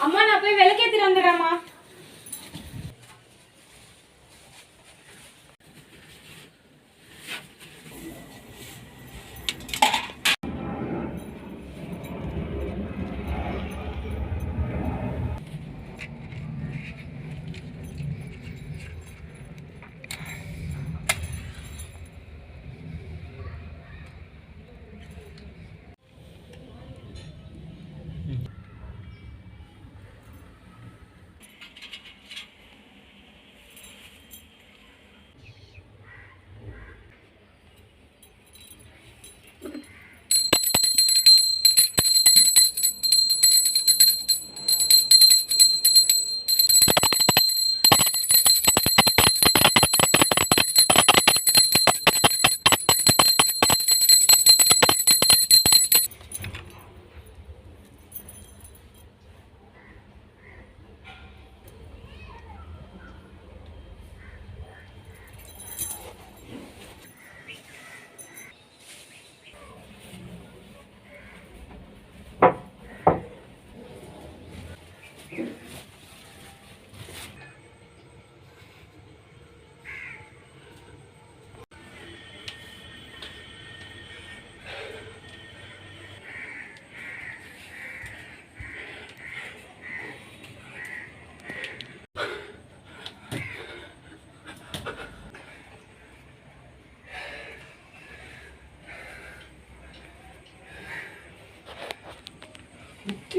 அம்மா நான் போய் விளக்கேத்திட்டு வந்துடுறேம்மா.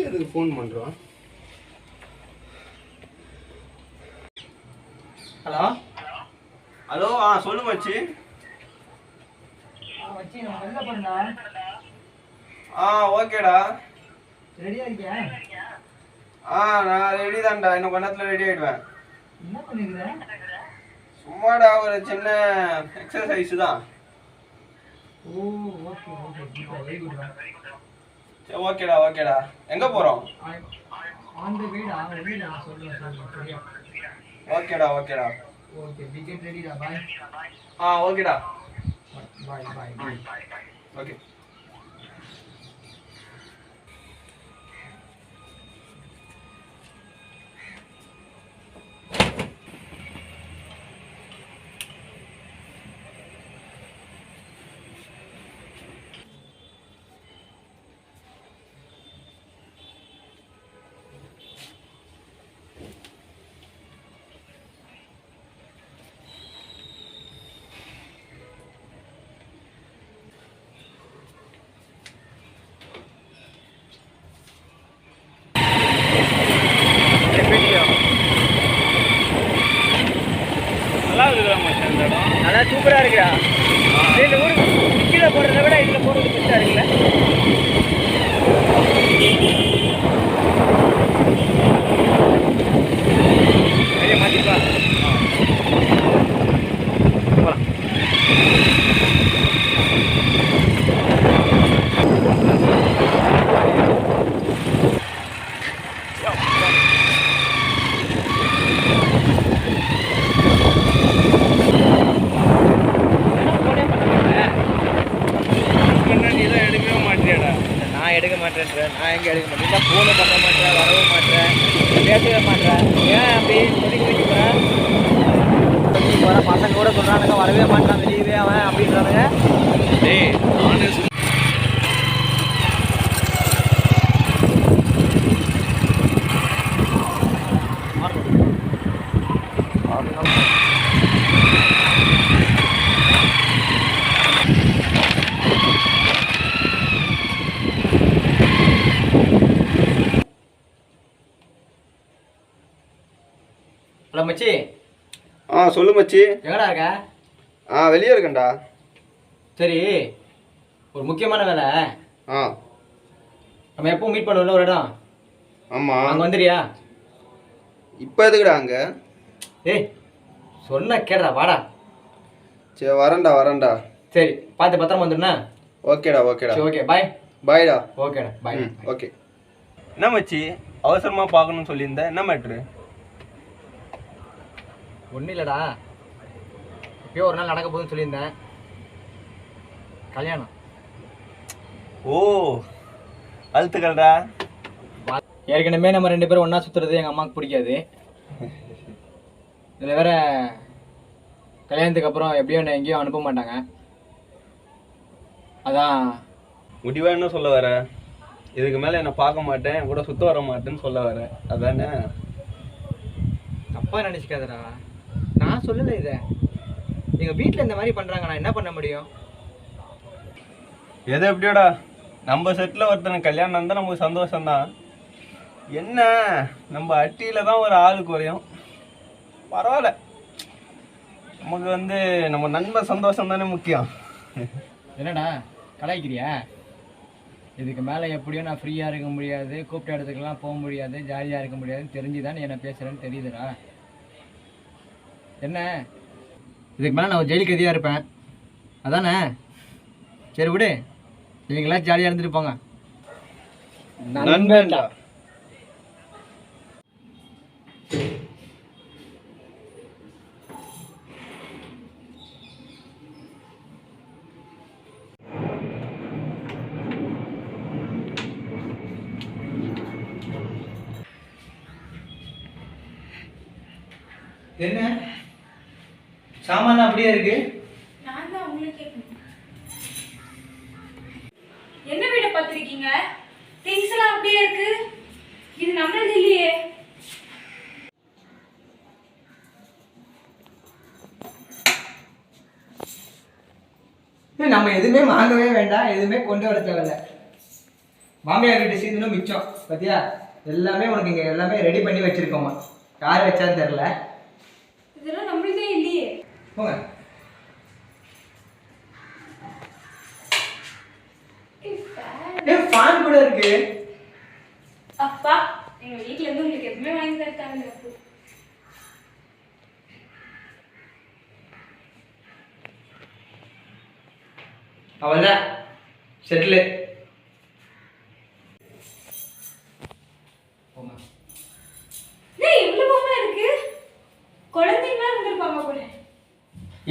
எதுக்கு ஃபோன் பண்ணுறோம்? ஹலோ ஹலோ சொல்லு மச்சி. மச்சி நம்ம வெளில போறடா. ஓகேடா. ரெடியா இருக்கியா? நான் ரெடி தான்டா. இன்னும் கொஞ்ச நேரத்தில் ரெடி ஆகிடுவேன். என்ன பண்ணிக்கிற? சும்மாடா ஒரு சின்ன எக்ஸசைஸ் தான். ஓ ஓகே ஓகே வெரி குட். சரி ஓகேடா. எங்கே போகிறோம்? ஆன் தி வே நான் சொல்றேன் சரியா? ஓகேடா. ஓகே வி கெட் ரெடிடா. பை. ஓகேடா. பை. ஓகே. நல்லா இருக்குதா மச்சான் இந்த இடம்? நல்லா சூப்பரா இருக்குடா. இந்த ஊருக்கு கீழே போறதை விட இதுல போறது பெஸ்டா இருக்குல்ல? சரியா மாத்திப்பா. போலாம். நான் எடுக்க மாட்டேன்றேன். நான் எங்கே எடுக்க மாட்டேன்? ஃபோனை பண்ண மாட்டேன், வரவும் மாட்டேன், பேசவே மாட்டேன். ஏன் அப்படி ஒதுக்கி போகிறேன்? பசங்க கூட சொல்கிறானுங்க வரவே மாட்டான் வெளியவே அவன் அப்படின்றானுங்க. ஹலோ மச்சி. சொல்லு மச்சி. எங்கடா இருக்க? வெளியே இருக்கேன்டா. சரி, ஒரு முக்கியமான வேலை. நம்ம எப்பவும் மீட் பண்ணுவோம்ல ஒரு இடம். ஆமாம். அங்கே வந்துடுறியா? இப்போ எதுக்குடா அங்கே? ஏய் சொன்ன கேடுறா, வாடா. சரி வரேன்டா. சரி பார்த்து பத்திரமா வந்துடுண்ணா. ஓகேடா. Okay bye. பாய்டா. ஓகேடா பாய். ஓகே. என்ன மச்சி அவசரமாக பார்க்கணும்னு சொல்லியிருந்தேன், என்ன மேட்ரு? ஒன்றும் இல்லைடா, இப்போயே ஒரு நாள் நடக்க போகுதுன்னு சொல்லியிருந்தேன். கல்யாணம். ஓ அழுத்துக்கள்டா. ஏற்கனவே நம்ம 2 பேரும் ஒன்றா சுற்றுறது எங்கள் அம்மாவுக்கு பிடிக்காது. இதில் வேற கல்யாணத்துக்கு அப்புறம் எப்படியும் என்னை எங்கேயும் அனுப்ப மாட்டாங்க. அதான் முடிவா என்ன சொல்ல வர? இதுக்கு மேலே என்னை பார்க்க மாட்டேன், என் கூட சுத்த வர மாட்டேன்னு சொல்ல வர, அதானே? தப்பாக நினச்சிக்காதடா, நான் சொல்லலை இதை. எங்கள் வீட்டில் இந்த மாதிரி பண்ணுறாங்க, நான் என்ன பண்ண முடியும்? எது எப்படியோடா, நம்ம செட்டில் ஒருத்தனை கல்யாணம் இருந்தால் நமக்கு சந்தோஷம்தான். என்ன நம்ம அட்டியில் தான் ஒரு ஆள் குறையும், பரவாயில்ல. நமக்கு வந்து நம்ம நண்பர் சந்தோஷம் தானே முக்கியம். என்னடா கலாய்க்கிறியா? இதுக்கு மேலே எப்படியும் நான் ஃப்ரீயாக இருக்க முடியாது, கூப்பிட்ட இடத்துக்கெல்லாம் போக முடியாது, ஜாலியாக இருக்க முடியாதுன்னு தெரிஞ்சுதான் என்ன பேசுகிறேன்னு தெரியுதுடா. என்ன இதுக்கு மேலே நான் ஜெயிலுக்கு எதியாக இருப்பேன், அதானே? சரி விடு, நீங்களாம் ஜாலியாக இருந்துட்டு போங்க. நண்பன்டா. என்ன சாமான அப்படியே இருக்கு? நான் தான் உங்களுக்கு கேட்கணும். என்ன வீட பார்த்துருக்கீங்க? திங்ஸ் எல்லாம் அப்படியே இருக்கு. இது நம்மளது இல்லையே. நம்ம எதுவுமே வாங்கவே வேண்டாம், எதுவுமே கொண்டு வர தேவையில்ல. மாமியார் வீட்டு சீதனும் மிச்சம் பத்தியா? எல்லாமே உனக்கு இங்கே எல்லாமே ரெடி பண்ணி வச்சிருக்கோமா. யார் வச்சான்னு தெரில. இதெல்லாம் நம்மளதே இல்லையே. போங்க. ஃபேன் கூட இருக்கு. அப்பா, எங்க வீட்ல இருந்து உங்களுக்கு எதுவுமே வாங்கி தரட்டாங்க. அவள்தான் செட்டில்.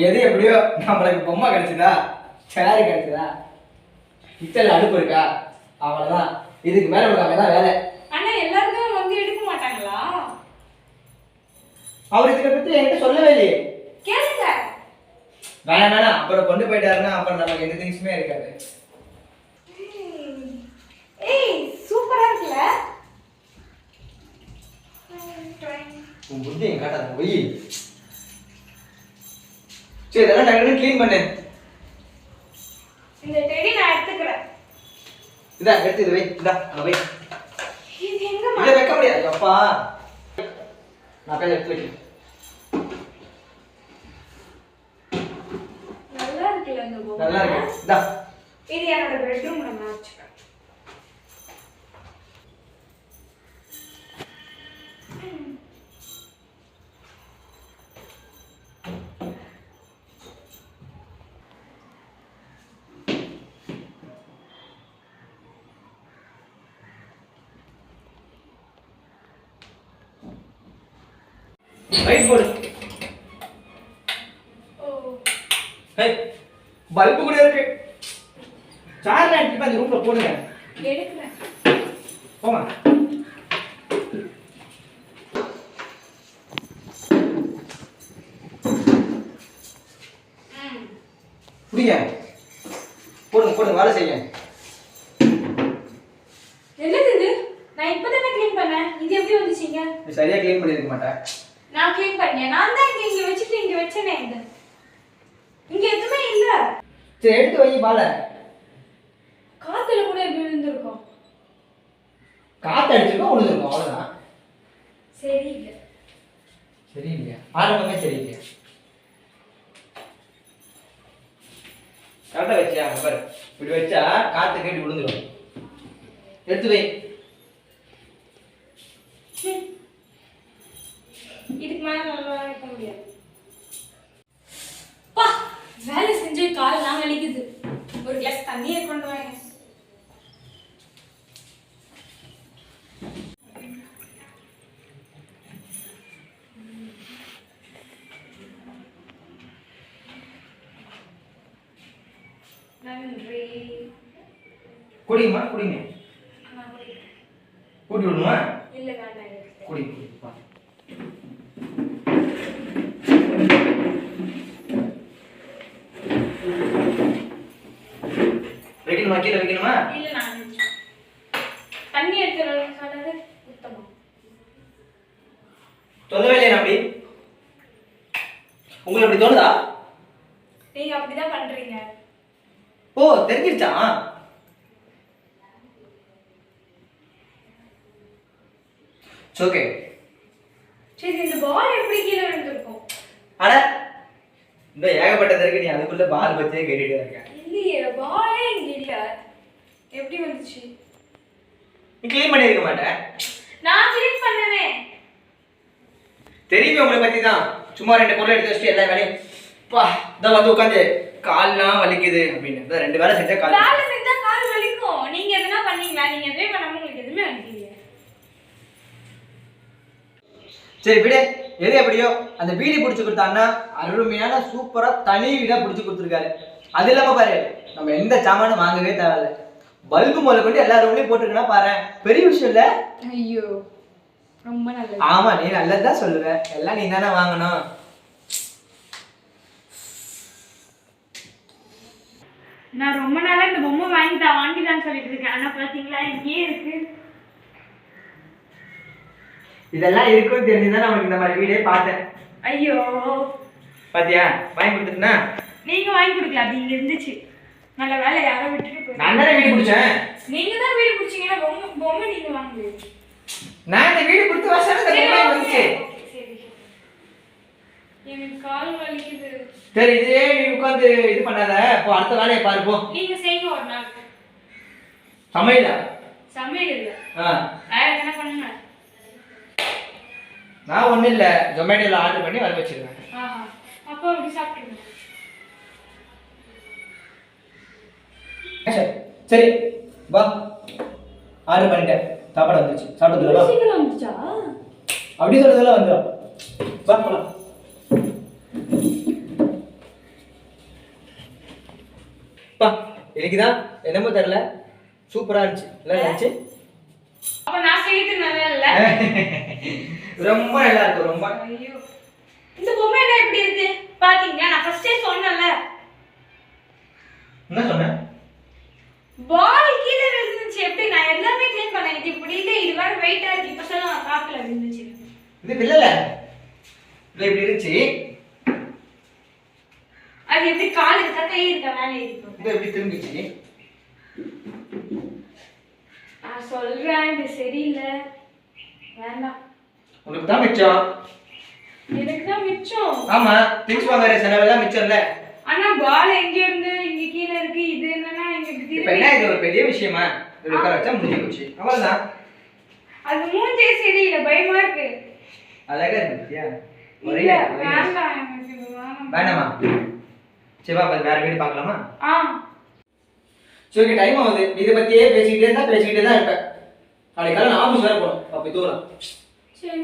எது எப்படியோ நம்மளுக்கு பொம்மை கிடைச்சதா, சேரு கிடைச்சதா, கிச்சன்ல அடுப்பு இருக்கா, அவ்வளவுதான். இதுக்கு மேல உனக்கு தான் வேலை. ஆனா எல்லாருக்கும் வந்து எடுக்க மாட்டாங்களா? அவர் இதை பத்தி என்கிட்ட சொல்லவே இல்லையே. கேளுங்க. வேணாம், அப்புறம் கொண்டு போயிட்டாருன்னா அப்புறம் நமக்கு எந்த திங்ஸுமே இருக்காது. ஏய் சூப்பரா இருக்குல்ல? உன் புத்தி என் காட்டாத போய். சரி, இதெல்லாம் டக்குனு க்ளீன் பண்ணு. இந்த டெடி நான் எடுத்துக்கிறேன். இதா எடுத்து இது வை. இதா அங்க வை. இது எங்கம்மா? இத வைக்க முடியாது. அப்பா நான் போய் எடுத்து வைக்கிறேன். நல்லா இருக்குல்ல இந்த பொம்மை? நல்லா இருக்கு. இதா இது என்னோட பெட்ரூம்ல நான் வச்சுக்கிறேன். லைட் போடு. ஹே, பல்பு கூட இருக்கு. சார்ஜ் எடுத்து அந்த ரூம்ல போடுங்க. எடுக்கிறேன். போங்க. புடிங்க. போடுங்க, வேலை செய்யுங்க. என்னது இது? நான் இப்பதானே க்ளீன் பண்ணேன். இது எப்படி வந்துச்சீங்க? நீ சரியா க்ளீன் பண்ணிருக்க மாட்டே. நான் க்ளீன் பண்ணேன். நான் தான் இங்க வச்சிட்டு இங்க வச்சனே. இது இங்க எதுவுமே இல்ல. சரி, எடுத்து வை பால. காத்துல கூட எப்படி விழுந்திருக்கும்? காத்து அடிச்சிருக்கோம், விழுந்திருக்கும், அவ்வளவுதான். சரியில்லை. சரியில்லையா? ஆரம்பமே சரியில்லையா? கரெக்டா வச்சியா? பாரு, இப்படி வச்சா காத்து கேட்டு விழுந்துடும். எடுத்து வை. இதுக்கு மேல நல்லா இருக்க முடியாது. பா, வேலை செஞ்சு கால் நான் வலிக்குது. ஒரு கிளாஸ் தண்ணியை கொண்டு வாங்க. நன்றி. குடிங்கம்மா, குடிங்க. கூட்டி விடணுமா? குடி வா. வைக்கணுமா கீழே வைக்கணுமா? இல்ல நான் தண்ணி எடுத்துறது உத்தமம். சொல்லவே இல்லையா அப்படி? உங்களுக்கு அப்படி தோணுதா? நீங்க அப்படிதான் பண்றீங்க. ஓ தெரிஞ்சிருச்சா? ஓகே. சரி இந்த பால் எப்படி கீழே விழுந்திருக்கும்? அட இந்த ஏகப்பட்டது இருக்கு, நீ அதுக்குள்ள பால் பத்தியே கேட்டுட்டே இருக்க. இல்லையே பாலே இங்க இல்ல. எப்படி வந்துச்சு? நீ க்ளீன் பண்ணிருக்க மாட்டேன். நான் கிளீன் பண்ணனே. தெரியுமே உங்களை பத்தி தான். சும்மா 2 பொருள் எடுத்து வச்சுட்டு எல்லா வேலையும் பா இதான் வந்து உட்காந்து கால்லாம் வலிக்குது அப்படின்னு. இதான் 2 வேலை செஞ்சா கால் வேலை செஞ்சா கால் வலிக்கும். நீங்க எதுனா பண்ணீங்களா? நீங்க எதுவே பண்ணாம உங்களுக்கு எதுவுமே வலிக்கலையே. சரி விடு, எது எப்படியோ அந்த பீடி பிடிச்சி கொடுத்தான்னா அருமையான சூப்பரா தனி வீடா பிடிச்சி கொடுத்துருக்காரு. அது இல்லாம பாரு, நம்ம எந்த சாமானும் வாங்கவே தேவையில்ல. பல்பு முதல்ல கொண்டு எல்லா ரூம்லயும் போட்டுருக்கா பாரு, பெரிய விஷயம் இல்ல? ஐயோ ரொம்ப நல்லது. ஆமா நீ நல்லதுதான் சொல்லுவ, எல்லாம் நீ தானே வாங்கணும். நான் ரொம்ப நாளா இந்த பொம்மை வாங்கிதான் சொல்லிட்டு இருக்கேன். ஆனா பாத்தீங்களா இங்கேயே இருக்கு. இதெல்லாம் இருக்குன்னு தெரிஞ்சுதான் நான் இந்த மாதிரி வீடே பார்த்தேன். ஐயோ பாத்தியா வாங்கி கொடுத்துட்டுனா? நீங்க வாங்கி கொடுக்கல, அது இங்க இருந்துச்சு. நல்ல வேலை யாரோ விட்டுட்டு போய். நான் தானே வீடு பிடிச்சேன். நீங்க தான் வீடு பிடிச்சீங்கன்னா பொம்மை நீங்க வாங்குங்க. நான் இந்த வீடு கொடுத்து வருஷம் இந்த பொம்மை வந்துச்சு. சரி எனக்கு கால் வலிக்குது. சரி இதே நீ உட்காந்து இது பண்ணாத, போ அடுத்த வேலையை பாரு போ. நீங்க செய்யுங்க ஒரு நாள். சமையலா? சமையல் இல்ல, வேற என்ன பண்ணுங்க? நான் ஒன்றும் இல்லை, ஜொமேட்டோவில் ஆர்டர் பண்ணி வர வச்சிருவேன். அப்போ அப்படி சாப்பிட்டுருங்க. சரி வா, ஆர்டர் பண்ணிட்டேன், சாப்பாடு வந்துருச்சு, சாப்பிட்டு வா. சீக்கிரம் வந்துச்சா? அப்படி சொல்றதெல்லாம் வந்துடும், வா போலாம். பா எனக்குதான் என்னமோ தெரியல, சூப்பரா இருந்துச்சு. நல்லா இருந்துச்சு. அப்ப நான் செய்யறது நல்லா இல்ல? ரொம்ப நல்லா இருக்கு ரொம்ப. ஐயோ இந்த பொம்மை என்ன எப்படி இருக்கு பாத்தீங்களா? நான் ஃபர்ஸ்டே சொன்னேன்ல. என்ன சொன்ன? பால் கீழே விழுந்துச்சு. எப்படி நான் எல்லாமே க்ளீன் பண்ணேன். இது இப்படி இல்ல, இது வேற வெயிட்டா இருக்கு. இப்ப சொல்ல நான் காத்துல விழுந்துச்சு. இது வில்லல, இது இப்படி இருந்துச்சு. அது எப்படி கால் இருக்கா கை இருக்கா மேலே இருக்கு? இது எப்படி திரும்பிச்சு? நான் சொல்றேன் இது சரியில்லை, வேண்டாம். உனக்கு தான் மிச்சம். எனக்கு தான் மிச்சம். ஆமா திங்ஸ் வாங்குற செலவெல்லாம் மிச்சம் இல்ல. ஆனா பால் எங்க இருந்து இங்க கீழ இருக்கு, இது என்னன்னா இங்க இப்ப என்ன இது ஒரு பெரிய விஷயமா? இது உட்கார வச்சா முடிஞ்சு போச்சு, அவ்வளவுதான். அது மூஞ்சே சரியில்லை, பயமா இருக்கு. அழகா இருந்துச்சியா? ஒரே வேண்டாம் எனக்கு இது வேண்டாம். வேண்டாமா? சரி வா வேற வீடு பார்க்கலாமா? சரி டைம் ஆகுது, இதை பத்தியே பேசிக்கிட்டே தான் இருப்பேன். நாளைக்கு காலையில் நான் ஆஃபீஸ் வேற போகணும், அப்படி தூரம். சரி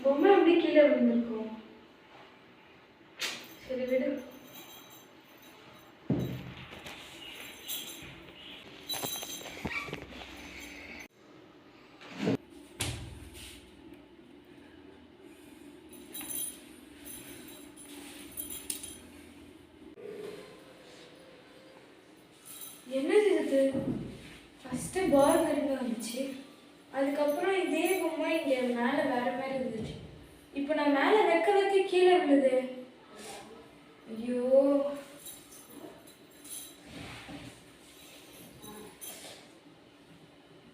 பொம்மை எப்படி கீழே விழுந்திருக்கும்? சரி விடு. என்னது இது? ஃபர்ஸ்ட் பால் வருங்க வந்துச்சு, அதுக்கப்புறம் இதே பொம்மை இங்க மேல வேற மாதிரி இருந்துச்சு. இப்போ நான் மேல வைக்க கீழே விழுது. ஐயோ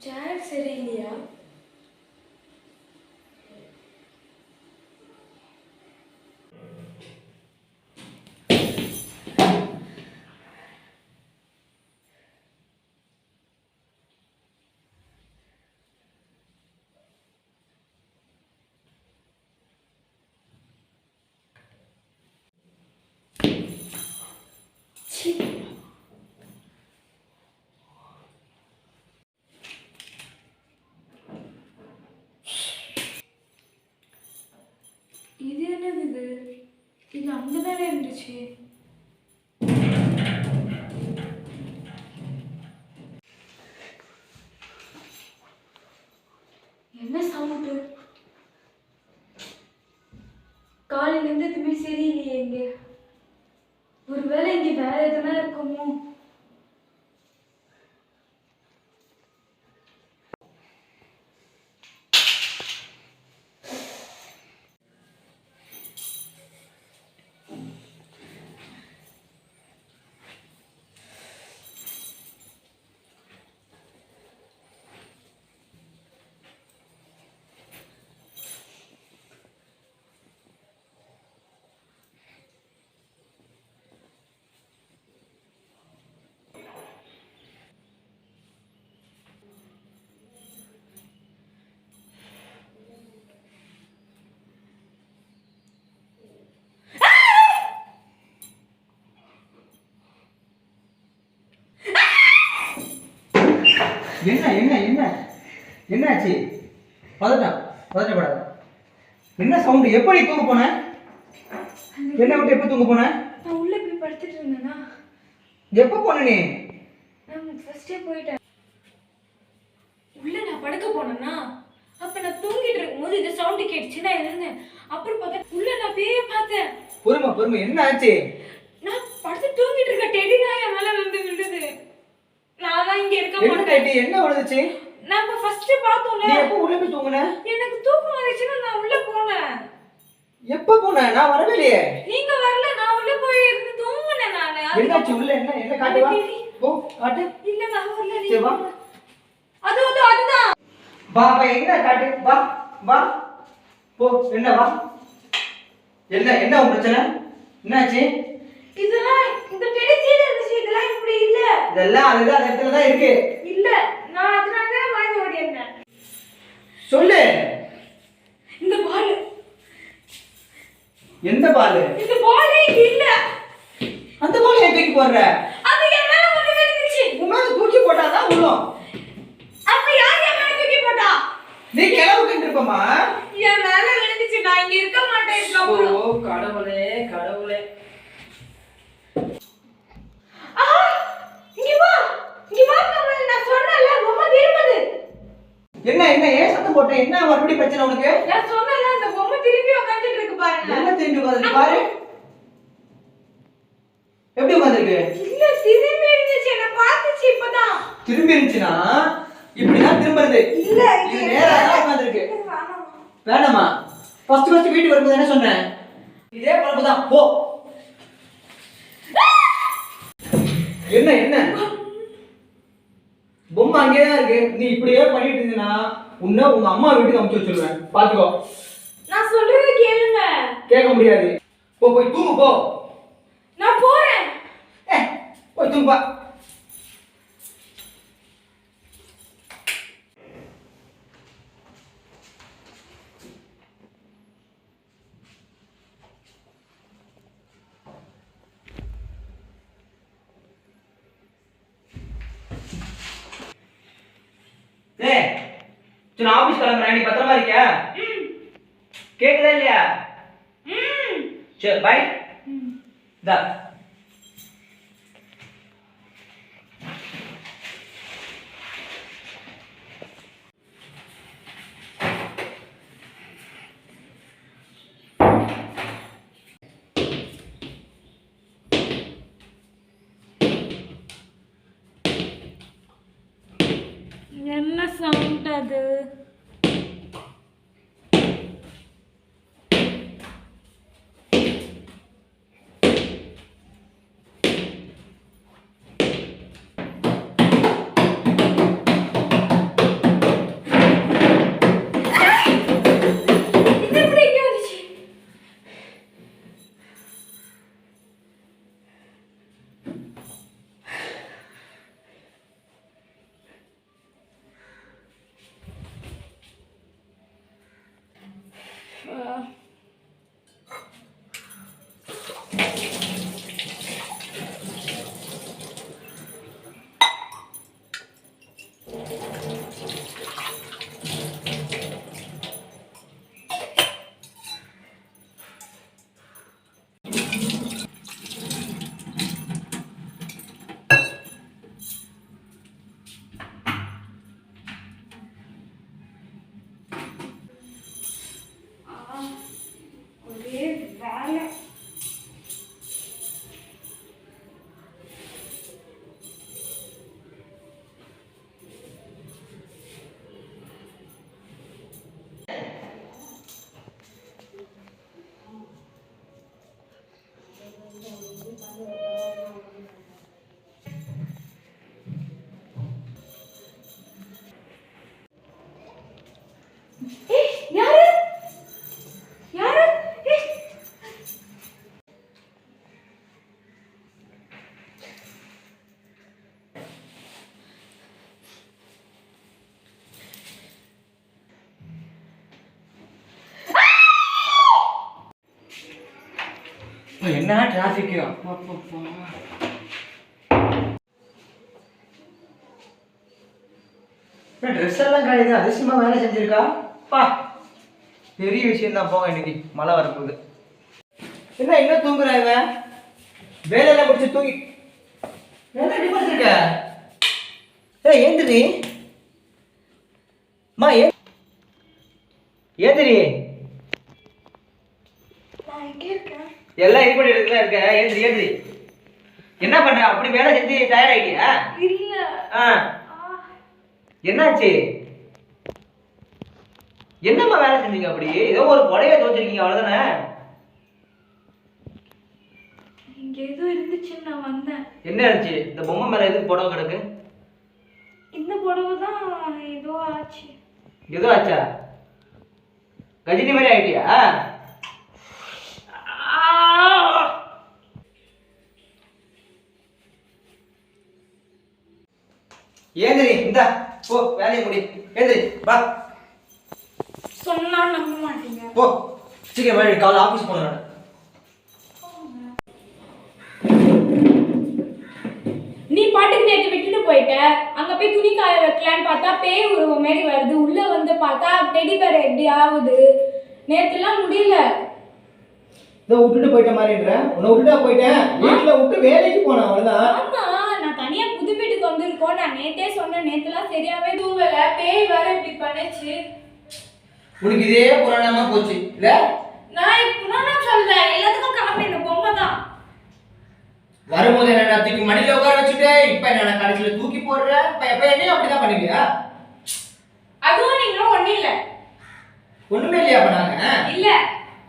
சேர் சரியில்லையா? ச்சீ. இது என்னது இது? இது அங்கதானே இருந்துச்சு. என்ன சவுண்டு? காலையில இருந்து எதுவுமே சரியில்லையே இங்க. ஒருவேளை இங்க வேற எதுனா இருக்குமோ? என்ன என்ன என்ன என்னாச்சு? பதட்டப்படாத. என்ன சவுண்டு? எப்படி தூங்க போன? என்ன விட்டு எப்போ தூங்க போன? நான் உள்ள போய் படுத்துட்டு இருந்தேனா? எப்போ போன நீ? நான் ஃபர்ஸ்டே போயிட்டேன். உள்ள நான் படுக்க போனேனா, அப்ப நான் தூங்கிட்டு இருக்கும்போது இந்த சவுண்ட் கேட்டுச்சு. நான் இருந்தேன். அப்புறம் பார்த்தா உள்ள நான் பேய பார்த்தேன். பொறுமை என்ன ஆச்சு? நான் படுத்து தூங்கிட்டு இருக்க டெடி தான் என் மேல வந்து விழுது. நான் தான் இங்க இருக்க என்ன மாட்டேன். டெடி என்ன விழுந்துச்சு? நம்ம ஃபர்ஸ்ட் பார்த்தோம்ல. நீ எப்போ உள்ள போய் தூங்குன? எனக்கு தூக்கம் வந்துச்சுன்னா நான் உள்ள போனேன். எப்போ போன? நான் வரவே இல்லையே. நீங்க வரல, நான் உள்ள போய் இருந்து தூங்குனேன் நானு. என்னாச்சு உள்ள? என்ன காட்டு வா. போ காட்டு. இல்ல நான் வரல. சரி வா. அதுதான். வா என்ன காட்டு வா வா. போ என்ன வா. என்ன உன் பிரச்சனை? என்னாச்சு? இதெல்லாம் இந்த டெடி கீழ இருந்துச்சு. இதெல்லாம் இப்படி இல்ல. இதெல்லாம் அதுதான் அந்த இடத்துல தான் இருக்கு. இல்ல நான் அதனால தான் வாங்கி ஓடிட்டேன். சொல்லு. இந்த பால். எந்த பால்? இந்த பால் இங்க இல்ல. அந்த பால் ஏன் தூக்கி போடுற? அது என் மேல வந்து விழுந்துச்சு. உன் மேல தூக்கி போட்டாதான் விழும். அப்ப யார் என் மேல தூக்கி போட்டா? நீ கிளவுக்கிட்டு இருப்பமா? என் மேல விழுந்துச்சு. நான் இங்க இருக்க மாட்டேன். ஓ கடவுளே கடவுளே. கமல், நான் சொன்னல பொம்மை திரும்புது. என்ன ஏன் சத்தம் போட்ட? என்ன மறுபடியும் பிரச்சனை உனக்கு? நான் சொன்னல அந்த பொம்மை திரும்பி உட்கார்ந்துட்டு இருக்கு பாருங்க. என்ன திரும்பி உட்கார்ந்து பாரு. எப்படி உட்கார்ந்திருக்கு? இல்ல திரும்பி இருந்துச்சு. என்ன பார்த்துச்சு இப்பதான். திரும்பி இருந்துச்சுனா இப்படிதான் திரும்புறது. இல்ல இது நேரா தான் உட்கார்ந்திருக்கு. வேணாமா? ஃபர்ஸ்ட் வீட்டுக்கு வரும்போது என்ன சொன்னேன்? இதே பொறுப்பு தான் போ. என்ன பொம்மை அங்கேயே தான் இருக்கு. நீ இப்படியே பண்ணிட்டு இருந்தீனா உன்னை உங்க அம்மா வீட்டுக்கு அனுப்பிச்சு வச்சிருவேன். பாத்துக்கோ. நான் சொல்றத கேளுங்க. கேட்க முடியாது. போய் தூங்கு போ. நான் போறேன். போய் தூங்கு பா. நான் ஆபீஸ் கிளம்புறேன். நீ பத்திரமா இருக்கியா? கேக்குதா இல்லையா? சரி பை. தா என்ன சவுண்ட் அது? ஏய் யாரு யாரு ஏய் என்ன டிராஃபிக் ட்ரெஸ் எல்லாம் காயுது அதிசயமா வேலை செஞ்சிருக்கா பா பெரிய விஷயம் தான் போங்க இன்னைக்கு மழை வரப்போகுது என்ன இன்னும் தூங்குறா இவன் வேலையெல்லாம் முடிச்சு தூங்கி என்ன இப்படி பண்ணிருக்க ஏய் ஏந்திரி அம்மா ஏந்திரி நான் எங்க இருக்கேன் எல்லாம் இது பண்ணி இருக்க ஏந்திரி ஏந்திரி என்ன பண்ற அப்படி வேலை செஞ்சு டயர்ட் ஆயிட்டியா இல்ல ஆ என்னாச்சு என்னம்மா வேலை செஞ்சீங்க அப்படி ஏதோ ஒரு புடவைய துவைச்சிருக்கீங்க அவ்வளவுதானே இங்க ஏதோ இருந்துச்சுன்னு நான் வந்தேன் என்ன இருந்துச்சு இந்த பொம்மை மேல எதுக்கு புடவை கிடக்கு இந்த புடவை தான் ஏதோ ஆச்சு ஏதோ ஆச்சா கஜினி மாதிரி ஆயிட்டியா ஏந்திரி இந்தா போ வேலையை முடி ஏந்திரி வா சொன்னா நம்ப மாட்டீங்க போ சீக்கிரம் வேலை காலைல ஆஃபீஸ் போனேன் நீ பாட்டுக்கு நேற்று விட்டுட்டு போயிட்ட அங்க போய் துணி காய வைக்கலான்னு பார்த்தா பேய் உருவம் மாதிரி வருது உள்ள வந்து பார்த்தா டெடி பேர் எப்படி ஆகுது நேற்றுலாம் முடியல இதை விட்டுட்டு போயிட்ட மாதிரின்ற உன்னை விட்டுட்டா போயிட்டேன் வீட்டில் விட்டு வேலைக்கு போனேன் அவ்வளோதான் ஆமா நான் தனியா புது வீட்டுக்கு வந்திருக்கோம் நான் நேத்தே சொன்னேன் நேத்துலாம் சரியாவே தூங்கல பேய் வேற இப்படி பண்ணுச்சு உனக்கு இதே புராணமா போச்சு இல்ல நான் இப்ப சொல்றேன் எல்லாத்துக்கும் காரணம் இந்த பொம்மை தான் வரும்போது என்ன தூக்கி மடியில உட்கார வச்சுட்டு இப்ப என்ன கடைசியில தூக்கி போடுற இப்ப எப்ப என்னையும் அப்படிதான் பண்ணுவியா அதுவும் நீங்களும் ஒண்ணு இல்ல ஒண்ணுமே இல்லையா அப்ப நாங்க இல்ல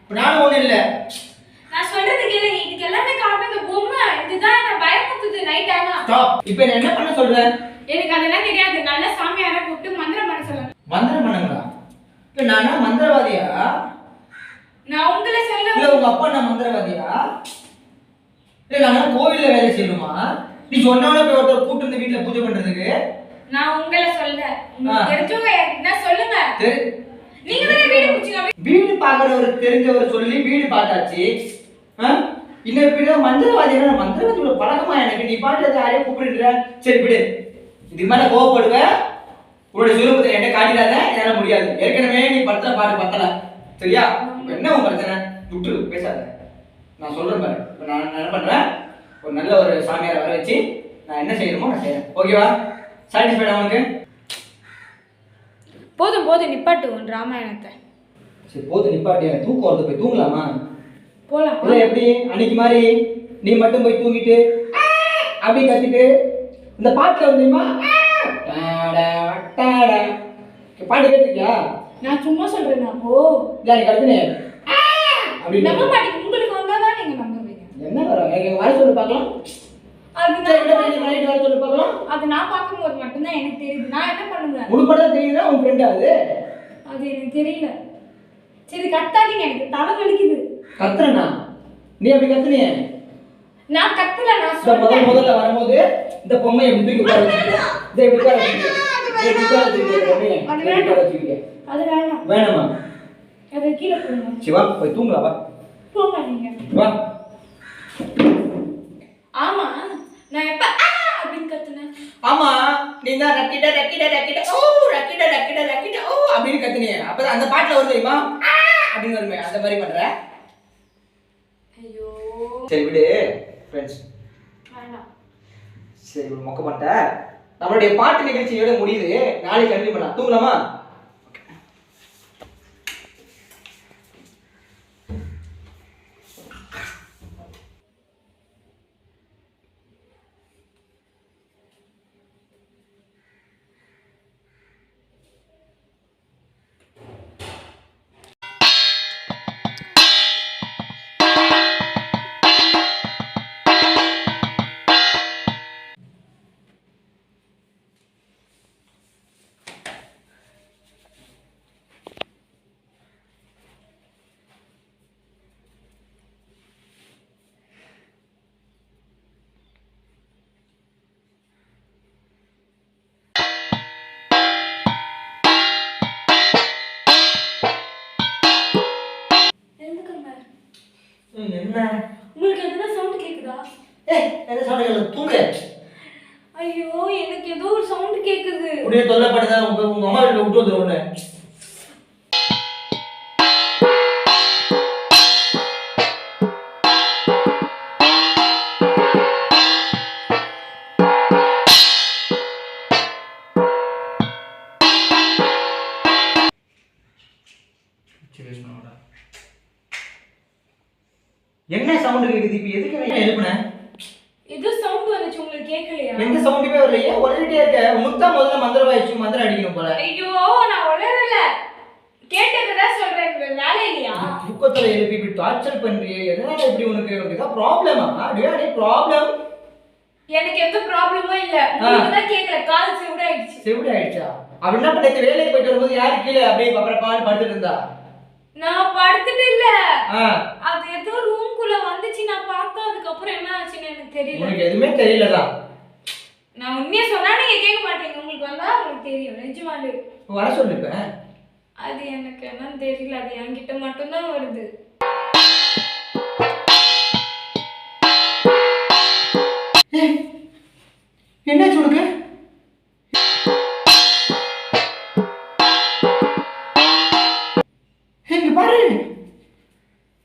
இப்ப நானும் ஒண்ணு இல்ல நான் சொல்றது கேளுங்க இதுக்கு எல்லாமே காரணம் இந்த பொம்மை இதுதான் என்ன பயமுறுத்துது நைட் ஆனா ஸ்டாப் இப்போ என்ன பண்ண சொல்ற எனக்கு அதெல்லாம் தெரியாது நல்ல சாமியார கூப்பிட்டு மந்திரம் பண்ண சொல்லுங்க மந்திரம் பண்ணுங்களா இல்ல நானா மந்திரவாதியா நான் உங்களை சொல்ல இல்ல உங்க அப்பா நான் மந்திரவாதியா இல்ல நான் கோவில்ல வேலை செய்யணுமா நீ சொன்னவன போய் ஒருத்தர் கூட்டு வந்து வீட்டுல பூஜை பண்றதுக்கு நான் உங்களை சொல்ல உங்களுக்கு தெரிஞ்சவங்க யாருன்னா சொல்லுங்க நீங்க தானே வீடு பிடிச்சீங்க வீடு பாக்குறவருக்கு தெரிஞ்சவர் சொல்லி வீடு பார்த்தாச்சு இன்னொரு பேர் மந்திரவாதி மந்திரவாதியோட பழக்கமா எனக்கு நீ பாட்டு யாரையும் கூப்பிடுற சரி விடு இது மேல கோவப்படுவேன் உன்னோட சுரூபத்தை என்கிட்ட காட்டிடாத என்னால முடியாது ஏற்கனவே நீ படத்துல பாட்டு பத்தல சரியா என்ன உன் பிரச்சனை விட்டு பேசாத நான் சொல்றேன் பாரு இப்போ நான் என்ன பண்றேன் ஒரு நல்ல ஒரு சாமியாரை வர வச்சு நான் என்ன செய்யணுமோ நான் செய்யறேன் ஓகேவா சாட்டிஸ்ஃபைடா உனக்கு போதும் போதும் நிப்பாட்டு உன் ராமாயணத்தை சரி போதும் நிப்பாட்டி தூக்கம் வருது போய் தூங்கலாமா போலாம் இல்லை எப்படி அன்னைக்கு மாதிரி நீ மட்டும் போய் தூங்கிட்டு அப்படி கத்திட்டு இந்த பாட்டுல வந்துமா பாட்டு கேட்டிருக்கியா நான் சும்மா சொல்றேன் அப்போ இல்லை நீ கத்துனே அப்படி நம்ப மாட்டீங்க உங்களுக்கு வந்தாதான் நீங்க நம்புவீங்க என்ன வரும் எனக்கு வர சொல்லி பார்க்கலாம் வர சொல்லி பார்க்கலாம் அது நான் பார்க்கும்போது மட்டும்தான் எனக்கு தெரியுது நான் என்ன பண்ணுவேன் உனக்கு மட்டும் தெரியுதா உன் ஃப்ரெண்டா அது எனக்கு தெரியல சரி கத்தாதீங்க எனக்கு தலை வலிக்குது கத்துறனா நீ அப்படி கத்துனியே நான் கத்தல நான் சொல்றேன் முதல்ல வரும்போது இந்த பொம்மையை எப்படி தூக்கி உட்கார வச்சிருக்க இதை எப்படி உட்கார வச்சிருக்க பொம்மையை உட்கார வச்சிருக்க அது வேணாம் வேணாமா அதை கீழே போடுங்க சிவா போய் தூங்கலாம் வா போங்க நீங்க வா ஆமா நான் எப்ப அப்படின்னு கத்துனேன் ஆமா நீ தான் ரக்கிட ரக்கிட ரக்கிட ஓ ரக்கிட ரக்கிட ரக்கிட ஓ அப்படின்னு கத்துனியே அப்பதான் அந்த பாட்டுல வருது தெரியுமா அப்படின்னு வருமே அந்த மாதிரி பண்ற ஐயோ சரி விடு ஃப்ரெண்ட்ஸ் வேணாம் சரி ஒரு மொக்க பண்ணிட்டேன் நம்மளுடைய பாட்டு நிகழ்ச்சியோட முடியுது நாளைக்கு கண்டினியூ பண்ணலாம் தூங்கலாமா என்ன உங்களுக்கு எதுனா சவுண்ட் கேக்குதா? ஏய் என்ன சொல்றீங்க தூங்கு ஐயோ எனக்கு ஏதோ ஒரு சவுண்ட் கேக்குது. அப்படியே தொல்லைப்படுதா உங்க அம்மா வீட்டுல விட்டு வந்துடும் உன்னை என்ன சவுண்ட் கேக்குது இப்ப எதுக்கு நான் எழுப்புனேன் ஏதோ சவுண்ட் வந்துச்சு உங்களுக்கு கேட்கலையா? எந்த சவுண்டுமே வரல ஏன் உடனே இருக்க முத்தா முதல்ல மந்திரவாயிச்சு மந்திரம் அடிக்கணும் போல ஐயோ நான் உளறல. கேட்டதா சொல்றேன். வேலை இல்லையா? தூக்கத்துல எழுப்பி இப்படி டார்ச்சர் பண்றியே எதனால இப்படி உனக்கு ஏதாவது ப்ராப்ளமா டு யூ ஹேவ் ப்ராப்ளம் எனக்கு எந்த ப்ராப்ளமும் இல்ல. உங்களுக்கு தான் கேட்கல. கால் செவிட ஆயிடுச்சு. செவிடு ஆயிடுச்சா அப்படின்னா நேற்று வேலைக்கு போயிட்டு வரும்போது யாரு கீழே அப்படியே பப்பரப்பான்னு படுத்துட்டு இருந்தா நான் படுத்துட்டு இல்ல. ஆ அது ஏதோ ரூம்குள்ள வந்துச்சு. நான் பார்த்தா அதுக்கப்புறம் என்ன ஆச்சுன்னு எனக்கு தெரியல. உனக்கு எதுவுமே தெரியலதான் நான் உண்மையா சொன்னா நீங்க கேட்க மாட்டீங்க. உங்களுக்கு வந்தா உங்களுக்கு தெரியும். நிஜமாலே வர சொல்லிப்ப அது எனக்கு என்னன்னு தெரியல. அது என்கிட்ட மட்டும்தான் வருது. என்னாச்சு உனக்கு இங்க பாரு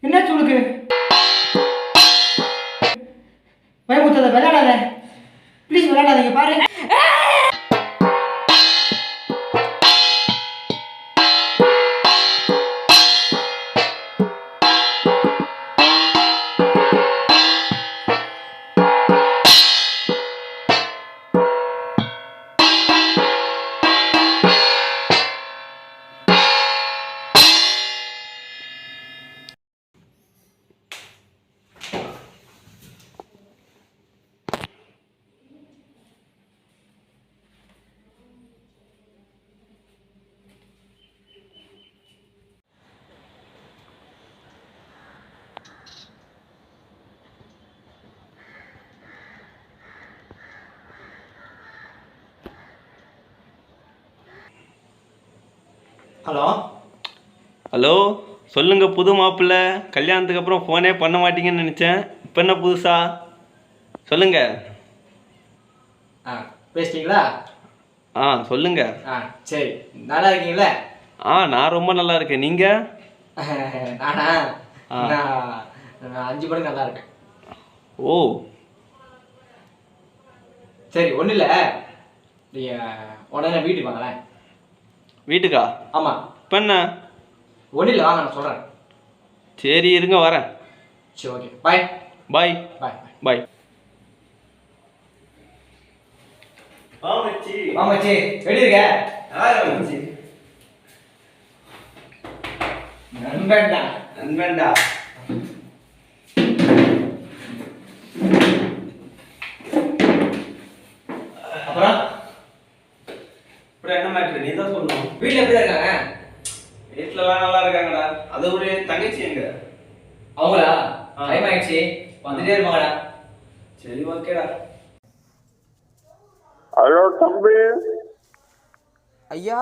என்னாச்சு உனக்கு பயமுத்தாத விளையாடாத ப்ளீஸ் விளையாடாதீங்க பாரு ஹலோ ஹலோ சொல்லுங்க புது மாப்பிள்ளை. கல்யாணத்துக்கு அப்புறம் ஃபோனே பண்ண மாட்டீங்கன்னு நினச்சேன். இப்போ என்ன புதுசா சொல்லுங்க. ஆ பேசிட்டீங்களா சொல்லுங்க. சரி நல்லா இருக்கீங்களா நான் ரொம்ப நல்லா இருக்கேன். நீங்கள்? நானா நான் 5 மணிக்கு நல்லா இருக்கேன். ஓ சரி ஒன்றும் இல்லை நீங்கள் உடனே வீட்டுக்கு வாங்களேன். வீட்டுக்கா? ஆமாம் இப்போ என்ன? ஒன்றும் இல்லை வாங்க நான் சொல்கிறேன். சரி இருங்க வரேன். சரி ஓகே பாய் பாய் பாய் பாய். ஆமாச்சி எப்படி இருக்க நண்பன்டா நண்பன்டா. அப்புறம் அப்புறம் என்ன மேட்ரு நீ தான் சொல்லணும். வீட்டில் எப்படி இருக்காங்க? வீட்டிலலாம் நல்லா இருக்காங்கடா. அது ஒரு தங்கச்சி எங்க? அவங்களா டைம் ஆயிடுச்சு வந்துட்டே இருப்பாங்கடா. சரி ஓகேடா. ஹலோ தம்பி. ஐயா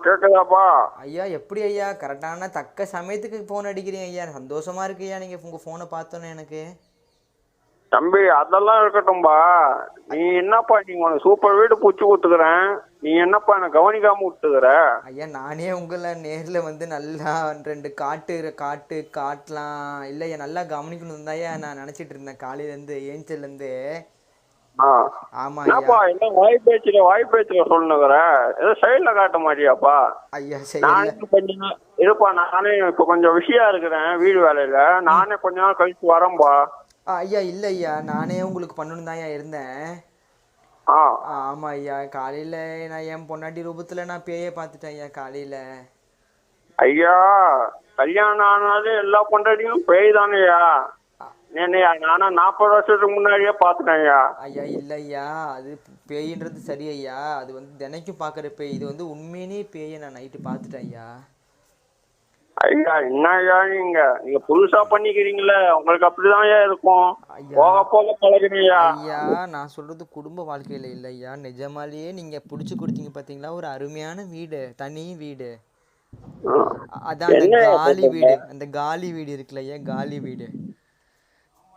கேட்குதாப்பா? ஐயா எப்படி ஐயா கரெக்டான தக்க சமயத்துக்கு ஃபோன் அடிக்கிறீங்க ஐயா. சந்தோஷமா இருக்கு ஐயா நீங்கள் உங்கள் ஃபோனை பார்த்தோன்னே எனக்கு. தம்பி அதெல்லாம் இருக்கட்டும்பா. நீ என்னப்பா நீ உனக்கு சூப்பர் வீடு பிடிச்சி கொடுத்துக்கிறேன். நீ என்னப்பா என்னை கவனிக்காம விட்டுக்கிற? ஐயா நானே உங்களை நேரில் வந்து நல்லா 2 காட்டலாம் இல்லை ஐயா நல்லா கவனிக்கணும் தான் ஐயா நான் நினச்சிட்டு இருந்தேன் காலையிலேருந்து ஏஞ்சல்லேருந்து. ஆமாம் என்னப்பா ஐயா. என்ன வாய் பேச்சுல சொல்லுங்கிற ஏதோ சைடில் காட்ட மாட்டியாப்பா? ஐயா நானே சரி கொஞ்சம் இருப்பா. நானே இப்போ கொஞ்சம் விஷயம் இருக்கிறேன் வீடு வேலையில. நானே கொஞ்ச நாள் கழிச்சு வரேன்பா. ஐயா இல்லை ஐயா நானே உங்களுக்கு பண்ணணும் தான் ஐயா இருந்தேன். ஆமாம் ஐயா காலையில் நான் என் பொண்டாட்டி ரூபத்தில் நான் பேயை பார்த்துட்டேன் ஐயா காலையில். ஐயா கல்யாணம் ஆனாலே எல்லா பொண்டாட்டியும் பேய் தானேயா? என்னையா நானா 40 வருஷத்துக்கு முன்னாடியே பார்த்துட்டேன்யா. ஐயா இல்லை ஐயா அது பேயின்றது சரி ஐயா. அது வந்து தினைக்கும் பார்க்குற பேய். இது வந்து உண்மையிலே பேயை நான் நைட்டு பார்த்துட்டேன் ஐயா. ஐயா என்னய்யா நீங்க புதுசா பண்ணிக்கிறீங்களே உங்களுக்கு அப்படிதான் இருக்கும். போக போக பழகுறீங்க. ஐயா நான் சொல்றது குடும்ப வாழ்க்கையில இல்லை ஐயா. நிஜமாலேயே நீங்க பிடிச்சி கொடுத்தீங்க பார்த்தீங்களா ஒரு அருமையான வீடு, தனி வீடு. அதான் அந்த என்னய்யா காலி சொல்றீங்க? வீடு, அந்த காலி வீடு இருக்குல்ல ஐயா, காலி வீடு.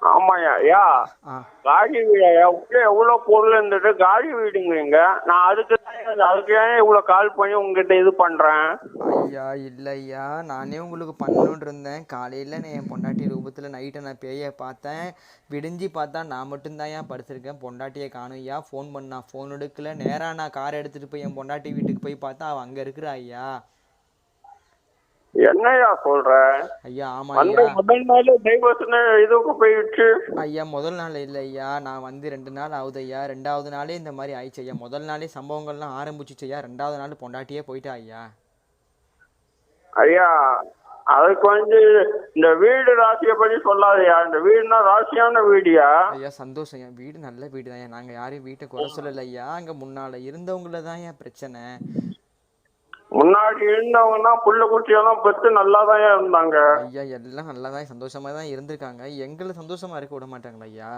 ஆமாய்யா. ஐயா ஆ காலி வீடாயா? உள்ள எவ்வளவு பொருள் இருந்துட்டு காலி வீடுங்கிறீங்க. நான் அதுக்கு ஏன் இவ்வளவு கால் பண்ணி உங்ககிட்ட இது பண்றேன்? ஐயா இல்லை ஐயா, நானே உங்களுக்கு பண்ணணுன்னு இருந்தேன். காலையில் நான் என் பொண்டாட்டி ரூபத்தில் நைட்டை நான் பேயை பார்த்தேன். விடிஞ்சு பார்த்தா நான் மட்டும்தான் ஏன் படுத்திருக்கேன், பொண்டாட்டியை காணும் ஐயா. ஃபோன் பண்ணா ஃபோன் எடுக்கல. நேராக நான் காரை எடுத்துகிட்டு போய் என் பொண்டாட்டி வீட்டுக்கு போய் பார்த்தா அவள் அங்கே இருக்கிறா ஐயா. என்னய்யா சொல்ற? ஐயா ஆமாம் அந்த ஐயா. முதல் நாள் டைவர்ஸ்னு இதுக்கு போயிடுச்சு. ஐயா முதல் நாள் இல்லை ஐயா, நான் வந்து 2 நாள் ஆகுது ஐயா. 2வது நாளே இந்த மாதிரி ஆயிடுச்சு ஐயா. முதல் நாளே சம்பவங்கள்லாம் ஆரம்பிச்சிச்சு ஐயா. 2வது நாள் பொண்டாட்டியே போயிட்டா ஐயா. ஐயா அதுக்கு வந்து இந்த வீடு ராசியை பத்தி சொல்லாதயா. இந்த வீடுனா ராசியான வீடியா? ஐயா சந்தோஷம் ஐயா, வீடு நல்ல வீடு தான் ஐயா. நாங்கள் யாரையும் வீட்டை குறை சொல்லலை ஐயா. அங்கே முன்னால் இருந்தவங்கள தான் ஐயா பிரச்சனை. முன்னாடி இருந்தவங்கன்னா புள்ள குட்டியெல்லாம் பெற்று நல்லா தான் இருந்தாங்க. ஐயா எல்லாம் நல்லா தான் சந்தோஷமாக தான் இருந்திருக்காங்க. எங்களை சந்தோஷமாக இருக்க விட மாட்டாங்களா ஐயா?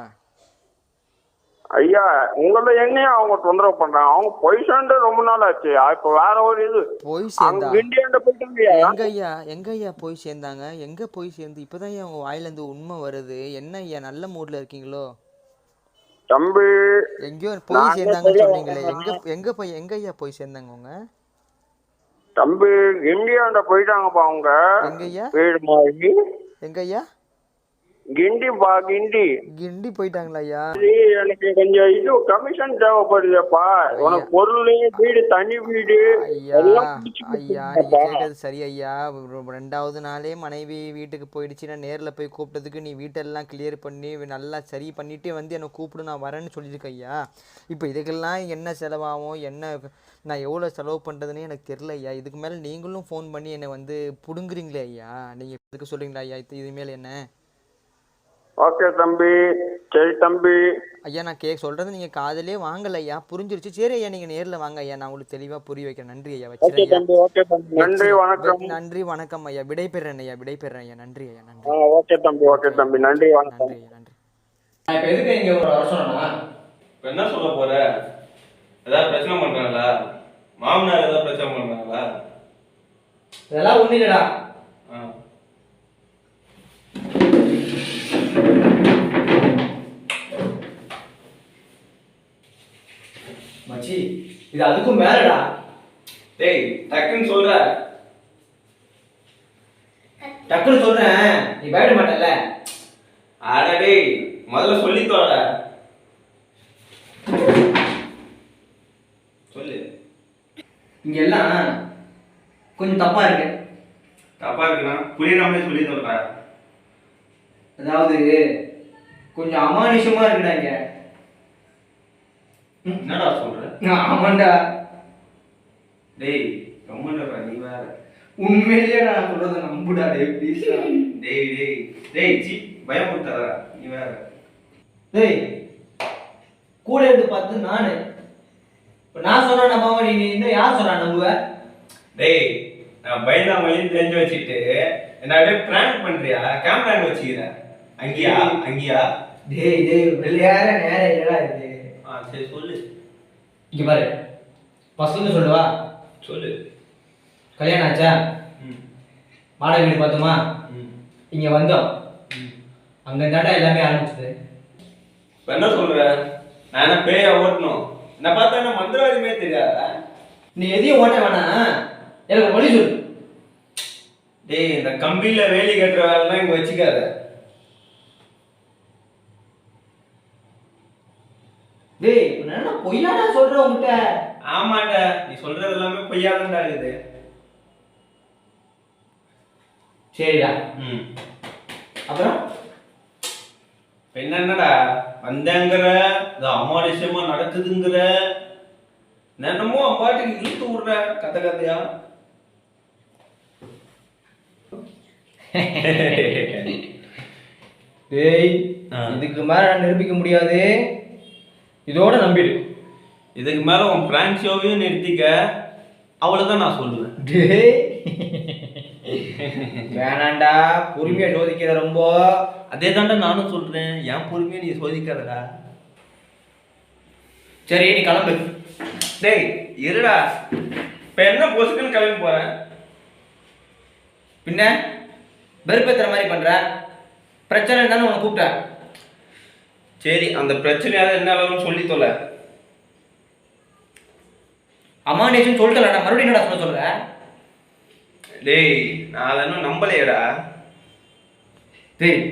ஐயா உங்களை என்னையா அவங்க தொந்தரவு பண்றாங்க? அவங்க பொய் சேர்ந்து ரொம்ப நாள் ஆச்சு. இப்ப வேற ஒரு இது போய் அங்க சேர்ந்தா கிண்டியாண்ட போயிட்டாங்கய்யா. எங்க ஐயா போய் சேர்ந்தாங்க? எங்கே போய் சேர்ந்து இப்போதான் ஐயா உங்கள் வாயிலேருந்து உண்மை வருது. என்ன ஐயா நல்ல மூடில் இருக்கீங்களோ? தம்பி எங்கேயோ போய் சேர்ந்தாங்கன்னு சொன்னீங்களே, எங்க ஐயா போய் சேர்ந்தாங்க உங்க? தம்பி கிண்டியாண்ட போயிட்டாங்கப்பா அவங்க. எங்க ஐயா? வீடு மாதிரி எங்க ஐயா? கிண்டிப்பா கிண்டி. கிண்டி போயிட்டாங்களா ஐயா? எனக்கு கொஞ்சம் இது கமிஷன் தேவைப்படுதுப்பா. உனக்கு பொருள் வீடு தனி வீடு ஐயா எல்லாம் பிடிச்சு ஐயா நீங்க கொடுத்துருங்கப்பா. கேட்டது சரி ஐயா. 2வது நாளே மனைவி வீட்டுக்கு போயிடுச்சுன்னா நேரில் போய் கூப்பிட்டதுக்கு நீ வீட்டெல்லாம் கிளியர் பண்ணி நல்லா சரி பண்ணிட்டு வந்து என்னை கூப்பிடு, நான் வரேன்னு சொல்லியிருக்க ஐயா. இப்போ இதுக்கெல்லாம் என்ன செலவாகும், என்ன நான் எவ்வளோ செலவு பண்ணுறதுன்னு எனக்கு தெரில ஐயா. இதுக்கு மேலே நீங்களும் ஃபோன் பண்ணி என்னை வந்து பிடுங்குறீங்களே ஐயா. நீங்கள் இதுக்கு சொல்கிறீங்களா ஐயா? இதுமேல் என்ன? ஓகே தம்பி, சரி தம்பி. ஐயா நான் சொல்கிறது நீங்கள் காதலே வாங்கலை ஐயா, புரிஞ்சிருச்சு. சரி ஐயா நீங்கள் நேரில் வாங்க ஐயா, நான் உங்களுக்கு தெளிவாக புரிய வைக்கிறேன். நன்றி ஐயா, ஓகே வச்சுறேன் ஐயா. தம்பி, ஓகே தம்பி. நன்றி வணக்கம். நன்றி வணக்கம் ஐயா. விடைபெறேன் ஐயா, விடைபெறேன் ஐயா. நன்றி ஐயா, நன்றி. ஓகே தம்பி, ஓகே தம்பி. நன்றி வணக்கம். நன்றி ஐயா, நன்றி. நான் இப்போ எதுக்கு இங்கே ஒரு வர சொன்னா? இப்போ என்ன சொல்ல போற? ஏதாவது பிரச்சனை பண்றாங்களா? மாமனார் ஏதாவது பிரச்சனை பண்றாங்களா? இதெல்லாம் ஒன்றும் இல்லைடா. ஆ. மச்சி இது அதுக்கும் மேலடா. டேய் டக்குன்னு சொல்ற. டக்குன்னு சொல்றேன், நீ பயப்பட மாட்டல? அட டேய் முதல்ல சொல்லி தோட. சொல்லு. இங்க எல்லாம் கொஞ்சம் தப்பா இருக்கு. தப்பா இருக்குன்னா புரியாமலே சொல்லி தோற. அதாவது கொஞ்சம் அமானுஷமா இருக்குடா இங்க. என்னடா சொல்ற? ஆமாண்டா. டேய் கம்முன்னுடா நீ வேற. உண்மையிலேயே நான் சொல்றதை நம்புடா டேய் ப்ளீஸ். டேய் டேய் டேய் சி பயமுறுத்தாத நீ வேற. டேய் கூட இருந்து பார்த்து நானு இப்போ நான் சொன்னா நம்பாம நீ இன்னும் யார் சொன்னா நம்புவ? டேய் நான் பயந்தாமலையும் தெரிஞ்சு வச்சுட்டு என்ன அப்படியே பிராங்க் பண்றியா? கேமரா வச்சுக்கிற அங்கேயா அங்கேயா? டேய் டேய் வெளியார நேரம் இல்லடா இது. சரி சொல்லு. இங்க பாரு, ஃபர்ஸ்ட்ல சொல்லுவா. சொல்லு. கல்யாணம் ஆச்சா? வாடகை வீடு பார்த்தோமா? இங்க வந்தோம். அங்க தாண்டா எல்லாமே ஆரம்பிச்சது. இப்போ என்ன சொல்ற? நான் என்ன பேயா ஓட்டணும்? என்ன பார்த்தா என்ன மந்திரவாதியுமே தெரியாதா? நீ எதையும் ஓட்ட வேணாம், எனக்கு ஒரு வழி சொல்லு. டேய் இந்த கம்பியில வேலி கட்டுற வேலைலாம் இங்க வச்சுக்காத. டேய் என்ன பொய்யாடா சொல்ற உன்கிட்ட? ஆமாண்டா நீ சொல்றது எல்லாமே பொய்யாதான்டா இருக்குது. சரிடா. அப்புறம் என்னடா வந்தேங்கிற, இது அமானுஷமா நடக்குதுங்கிற, என்னமோ அப்பாட்டுக்கு இழுத்து விடுற கதை கதையா. டேய் இதுக்கு மேல நான் நிரூபிக்க முடியாது, இதோட நம்பிடு. இதுக்கு மேல உன் பிராங்க் ஷோவையும் நிறுத்திக்க, அவ்வளவுதான் நான் சொல்லுவேன். டேய் வேணாண்டா, பொறுமையா சோதிக்கிற ரொம்ப. அதே தாண்டா நானும் சொல்றேன், என் பொறுமையை நீ சோதிக்காதடா. சரி நீ கிளம்பு. டேய் இருடா, இப்ப என்ன பொசுக்குன்னு கிளம்பி போறேன்? பின்ன வெறுப்பேற்றுற மாதிரி பண்ற, பிரச்சனை இருந்தாலும் உன்னை கூப்பிட்டேன். சரி, அந்த பிரச்சனையாவது என்ன அளவுன்னு சொல்லி தொலை. அமானேஷன் சொல்லிட்டல, நான் மறுபடியும் என்னடா சொல்றேன்? டேய், நான் அதெல்லாம் நம்பலையடா. டேய்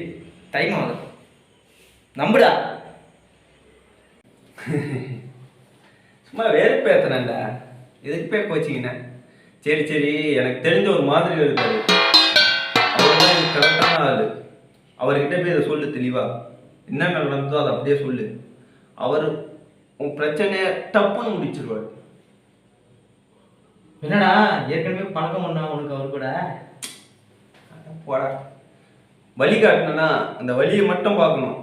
டைம் ஆகுது, நம்புடா. சும்மா வெறுப்பேத்தனண்டா, எதுக்கு போய் கோச்சிக்கினேன். சரி சரி, எனக்கு தெரிஞ்ச ஒரு மாதிரி இருக்காரு, அவர் தான் எனக்கு கரெக்டான ஆளு. அவர்கிட்ட போய் இதை சொல்லு தெளிவா, என்ன நடந்ததோ அதை அப்படியே சொல்லு. அவர் உன் பிரச்சனையை டப்புன்னு முடிச்சிருவார். என்னடா ஏற்கனவே பழக்கம் பண்ணா உனக்கு அவர் கூட? போடா, வழி காட்டணும்னா அந்த வழியை மட்டும் பார்க்கணும்.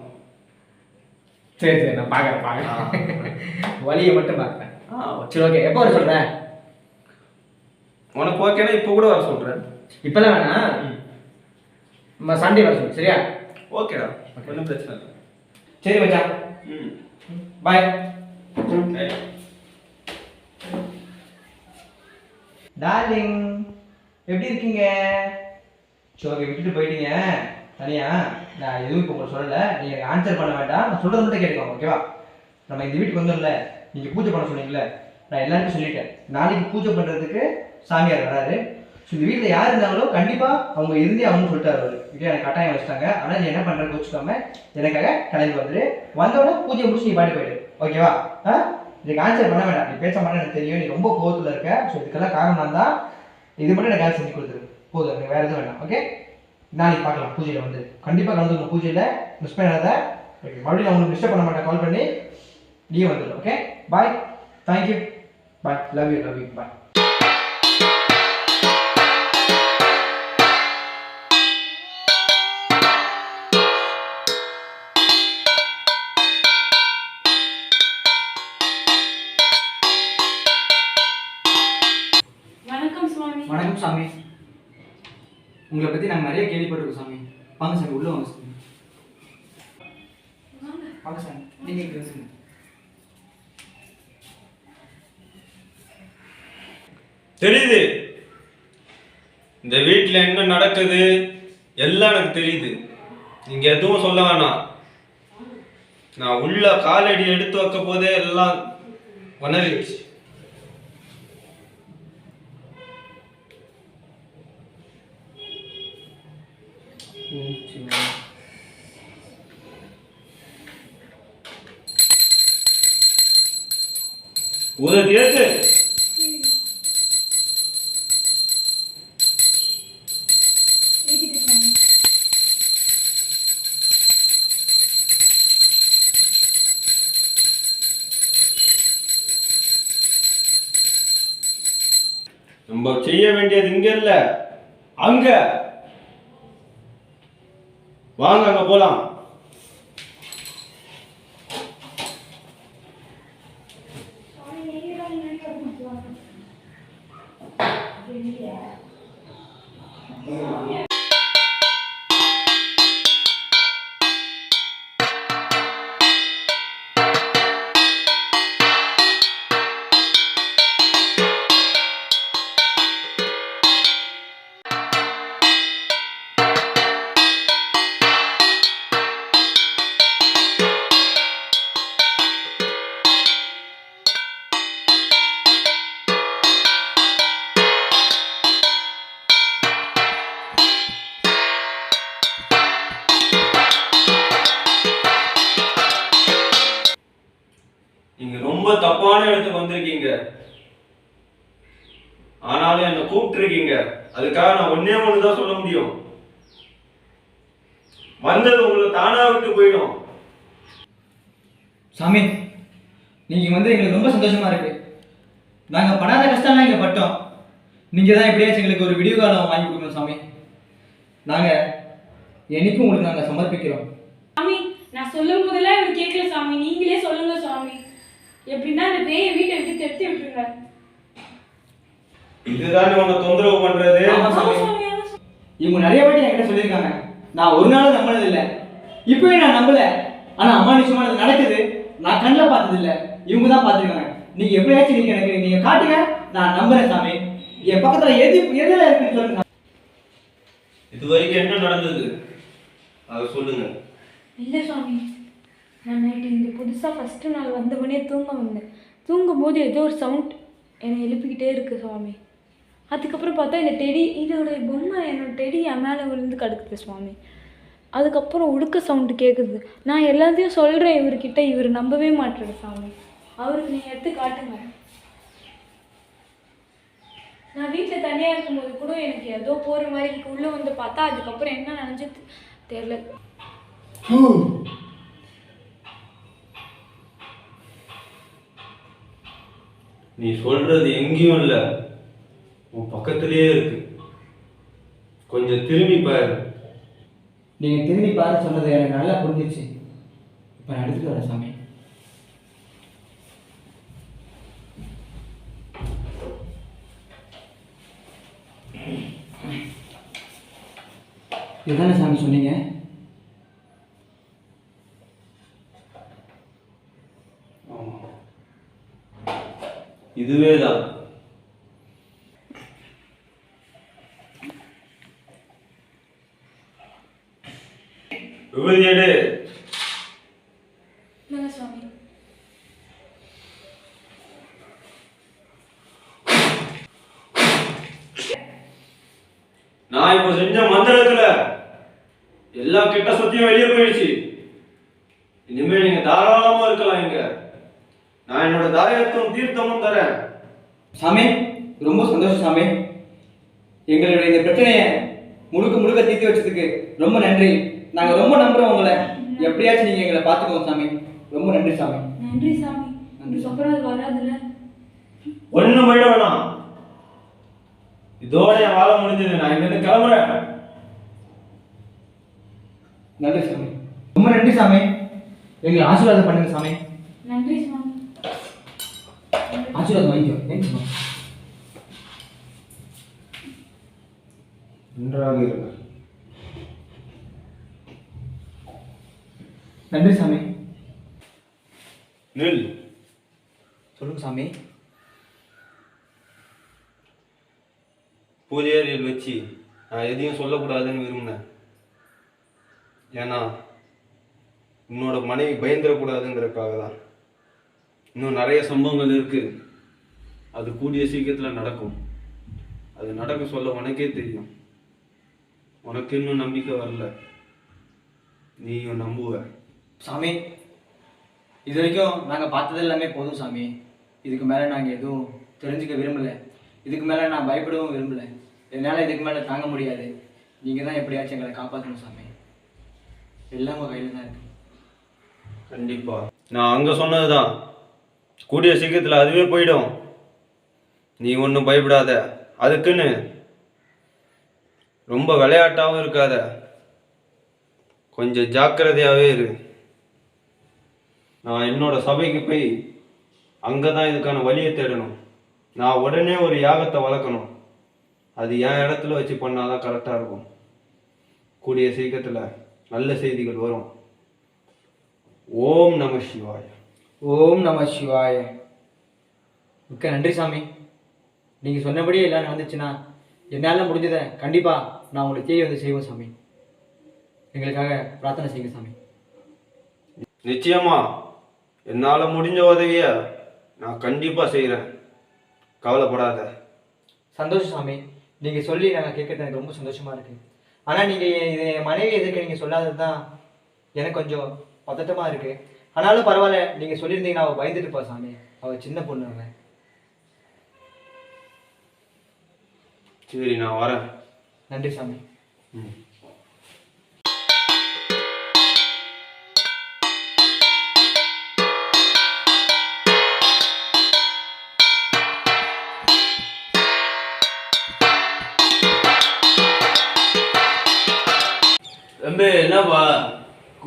சரி சரி, நான் பார்க்குறேன் வழியை மட்டும் பார்க்குறேன். சரி ஓகே, எப்போ வர சொல்கிறேன்? உனக்கு ஓகேனா இப்போ கூட வர சொல்கிறேன். இப்போதான் வேணாம், நம்ம சண்டே வர சொல்லு, சரியா? ஓகேடா, ஒன்றும் பிரச்சனை இல்லை. சரி மச்சான், ம், பாய். சரி. டார்லிங், எப்படி இருக்கீங்க? சரி ஓகே, விட்டுட்டு போயிட்டீங்க தனியா. நான் எதுவும் இப்போ உங்களுக்கு சொல்லலை, நீங்கள் எனக்கு ஆன்சர் பண்ண வேண்டாம், நான் சொல்கிறது மட்டும் கேட்டுக்கோங்க, ஓகேவா? நம்ம இந்த வீட்டுக்கு வந்தோம்ல, நீங்கள் பூஜை பண்ண சொன்னீங்களே, நான் எல்லாருக்கும் சொல்லிட்டேன். நாளைக்கு பூஜை பண்ணுறதுக்கு சாமியார் வராரு. ஸோ இந்த வீட்டில் யார் இருந்தாலும் கண்டிப்பாக அவங்க இருந்தே அவங்கன்னு சொல்லிட்டாரு அவர். வீட்டில் எனக்கு கட்டாயம் வச்சுட்டாங்க. ஆனால் நீ என்ன பண்ணுறதுக்கு வச்சுக்காம எனக்காக கிளம்பி வந்துடு. வந்தோடனே பூஜை முடிச்சு நீ பாட்டு போயிடு, ஓகேவா? இதுக்கு ஆன்சர் பண்ண வேண்டாம், நீ பேச மாட்டேன்னு எனக்கு தெரியும், நீ ரொம்ப கோவத்தில் இருக்க. ஸோ இதுக்கெல்லாம் காரணம் நான் தான். இது மட்டும் எனக்கு செஞ்சு கொடுத்துரு போதும், எனக்கு வேறு எதுவும் வேண்டாம், ஓகே? நாளைக்கு பார்க்கலாம் பூஜையில் வந்து. கண்டிப்பாக கலந்துக்கணும் பூஜையில், மிஸ் பண்ணாத. மறுபடியும் நான் உங்களுக்கு டிஸ்டர்ப் பண்ண மாட்டேன், கால் பண்ணி நீயே வந்துடும், okay? Bye, thank you, bye, love you, bye. வணக்கம் சாமி, உங்களை பற்றி நாங்கள் நிறைய கேள்விப்பட்டிருக்கோம் சாமி. வாங்க சாமி, உள்ள வாங்க சாமி. வாங்க சாமி, நீங்கள் பேசுங்க. தெரியுது, இந்த வீட்டில் என்ன நடக்குது எல்லாம் எனக்கு தெரியுது. நீங்க எதுவும் சொல்ல வேணாம். நான் உள்ள காலடி எடுத்து வைக்க போதே எல்லாம் உணர்ந்துச்சு. உதவி ஏத்து. நம்ம செய்ய வேண்டியது இங்க இல்ல, அங்க வாங்க, அங்க போலாம். நீங்க ரொம்ப தப்பான இடத்துக்கு வந்திருக்கீங்க. ஆனாலும் என்ன கூப்பிட்டு இருக்கீங்க, அதுக்காக நான் ஒன்னே ஒண்ணுதான் சொல்ல முடியும். வந்தது உங்களை தானா விட்டு போயிடும். சாமி, நீங்கள் வந்து எங்களுக்கு ரொம்ப சந்தோஷமா இருக்கு. நாங்கள் படாத கஷ்டம்லாம் இங்கே பட்டோம். நீங்கள் தான் எப்படியாச்சும் எங்களுக்கு ஒரு விடிவு காலம் வாங்கி கொடுக்கணும் சாமி. நாங்கள் என்னைக்கும் உங்களுக்கு நாங்கள் சமர்ப்பிக்கிறோம் சாமி. நான் சொல்லும் போதெல்லாம் இவர் கேட்கல சாமி, நீங்களே சொல்லுங்க சாமி. எப்படின்னா அந்த பேயை வீட்டை விட்டு தெத்தி விட்டுருங்க. இதுதான் உன்னை தொந்தரவு பண்றது. இவங்க நிறைய வாட்டி என்கிட்ட சொல்லியிருக்காங்க, நான் ஒரு நாளும் நம்பினது இல்லை. இப்பவே நான் நம்பல. ஆனா அம்மா நிச்சயமானது நடக்குது, நான் கண்ணில் பார்த்தது இல்லை, இவங்க தான் பார்த்துருக்காங்க. நீங்க எப்படியாச்சும் நீங்க எனக்கு நீங்க காட்டுங்க, நான் நம்புறேன் சாமி. என் பக்கத்துல எதுல இருக்குன்னு சொல்லுங்க. இது வரைக்கும் என்ன நடந்தது அதை சொல்லுங்க. இல்லை சுவாமி, நான் நைட்டு இங்கே புதுசாக ஃபஸ்ட்டு நாள் வந்தவொடனே வந்தேன். தூங்கும்போது ஏதோ ஒரு சவுண்ட் என்னை எழுப்பிக்கிட்டே இருக்கு சுவாமி. அதுக்கப்புறம் பார்த்தா இந்த இதோட பொம்மை என்னோட டெடி என் மேலே விழுந்து கிடக்குது சுவாமி. அதுக்கப்புறம் உடுக்க சவுண்டு கேட்குது. நான் எல்லாத்தையும் சொல்கிறேன் இவர்கிட்ட, இவர் நம்பவே மாட்டாரு சாமி. அவருக்கு நீங்கள் எடுத்து காட்டுங்க. நான் வீட்டில் தனியாக இருக்கும்போது கூட எனக்கு ஏதோ போகிற மாதிரி இருக்கு. உள்ளே வந்து பார்த்தா அதுக்கப்புறம் என்ன நினச்சது தெரியல. நீ சொல்றது எங்கேயும் இல்லை, உன் பக்கத்திலேயே இருக்கு. கொஞ்சம் திரும்பி பாரு. நீங்கள் திரும்பி பாரு சொன்னது எனக்கு நல்லா புரிஞ்சிச்சு. இப்போ நான் எடுத்துட்டு வரேன் சாமி. இதுதானே சாமி சொன்னீங்க? இதுவே தான். விபதி எடு. சுவாமி நான் இப்ப செஞ்ச மந்திரத்துல எல்லா கெட்ட சத்தியம் வெளியே போயிடுச்சு. இனிமே நீங்க தாராளமா இருக்கலாம் இங்க. நான் என்னோட தாயத்தும் தீர்த்தமும் தரேன். சாமி ரொம்ப சந்தோஷம் சாமி. எங்களுடைய இந்த பிரச்சனையை முழுக்க தீர்த்து வச்சதுக்கு ரொம்ப நன்றி. நாங்க ரொம்ப நம்புறோம் உங்களை. எப்படியாச்சும் நீங்க எங்களை பார்த்துக்கோங்க சாமி. ரொம்ப நன்றி சாமி. நன்றி சாமி. அதுக்கப்புறம் அது வராதுல்ல. ஒண்ணும் போயிட வேணாம். இதோட என் வாழ முடிஞ்சது. நான் இங்க இருந்து கிளம்புறேன். நன்றி சாமி. ரொம்ப நன்றி சாமி. எங்களை ஆசீர்வாதம் பண்ணுங்க சாமி. நன்றி சாமி. ஆசீர்வாதம் வாங்கிக்கோ. நன்றாக இருங்க. நன்றி சாமி. நில். சொல்லுங்க சாமி. பூஜை அறையில் வச்சு நான் எதையும் சொல்லக்கூடாதுன்னு விரும்பினேன். ஏன்னா உன்னோட மனைவி பயந்துடக்கூடாதுங்கிறதுக்காக தான். இன்னும் நிறைய சம்பவங்கள் இருக்கு. அது கூடிய சீக்கிரத்தில் நடக்கும். அது நடக்க சொல்ல உனக்கே தெரியும். உனக்கு இன்னும் நம்பிக்கை வரல. நீயும் நம்புவ சாமி. இது வரைக்கும் நாங்கள் பார்த்தது எல்லாமே போதும் சாமி. இதுக்கு மேலே நாங்கள் எதுவும் தெரிஞ்சுக்க விரும்பலை. இதுக்கு மேலே நான் பயப்படவும் விரும்பலை. என்னால் இதுக்கு மேலே தாங்க முடியாது. நீங்கள் தான் எப்படியாச்சும் எங்களை காப்பாற்றணும் சாமி. எல்லாம் உங்கள் கையில் தான் இருக்கு. கண்டிப்பா. நான் அங்கே சொன்னதுதான். கூடிய சீக்கிரத்தில் அதுவே போயிடும். நீ ஒன்றும் பயப்படாத. அதுக்குன்னு ரொம்ப விளையாட்டாகவும் இருக்காத. கொஞ்சம் ஜாக்கிரதையாகவே இரு. நான் என்னோட சபைக்கு போய் அங்கே தான் இதுக்கான வழியை தேடணும். நான் உடனே ஒரு யாகத்தை வளர்க்கணும். அது என் இடத்துல வச்சு பண்ணாதான் கரெக்டாக இருக்கும். கூடிய சீக்கிரத்தில் நல்ல செய்திகள் வரும். ஓம் நம சிவாய. ஓம் நம சிவாய. மிக்க நன்றி சாமி. நீங்கள் சொன்னபடியே எல்லாம் நடந்துச்சுன்னா என்னால் முடிஞ்சதை கண்டிப்பாக நான் உங்களை தேடி வந்து செய்வேன் சாமி. எங்களுக்காக பிரார்த்தனை செய்யுங்க சாமி. நிச்சயமா என்னால் முடிஞ்ச உதவியை நான் கண்டிப்பாக செய்கிறேன். கவலைப்படாத. சந்தோஷம் சாமி. நீங்கள் சொல்லி நாங்கள் கேட்கறது எனக்கு ரொம்ப சந்தோஷமாக இருக்குது. ஆனால் நீங்கள் இது என் மனைவி எதிர்க்க நீங்கள் சொல்லாதது தான் எனக்கு கொஞ்சம் பதட்டமாக இருக்குது. ஆனாலும் பரவாயில்ல, நீங்கள் சொல்லியிருந்தீங்கன்னா அவள் பயந்துட்டு போ சாமி. அவள் சின்ன பொண்ணு. அவன் சரி, நான் வரேன். நன்றி சாமி. தம்பி, என்னப்பா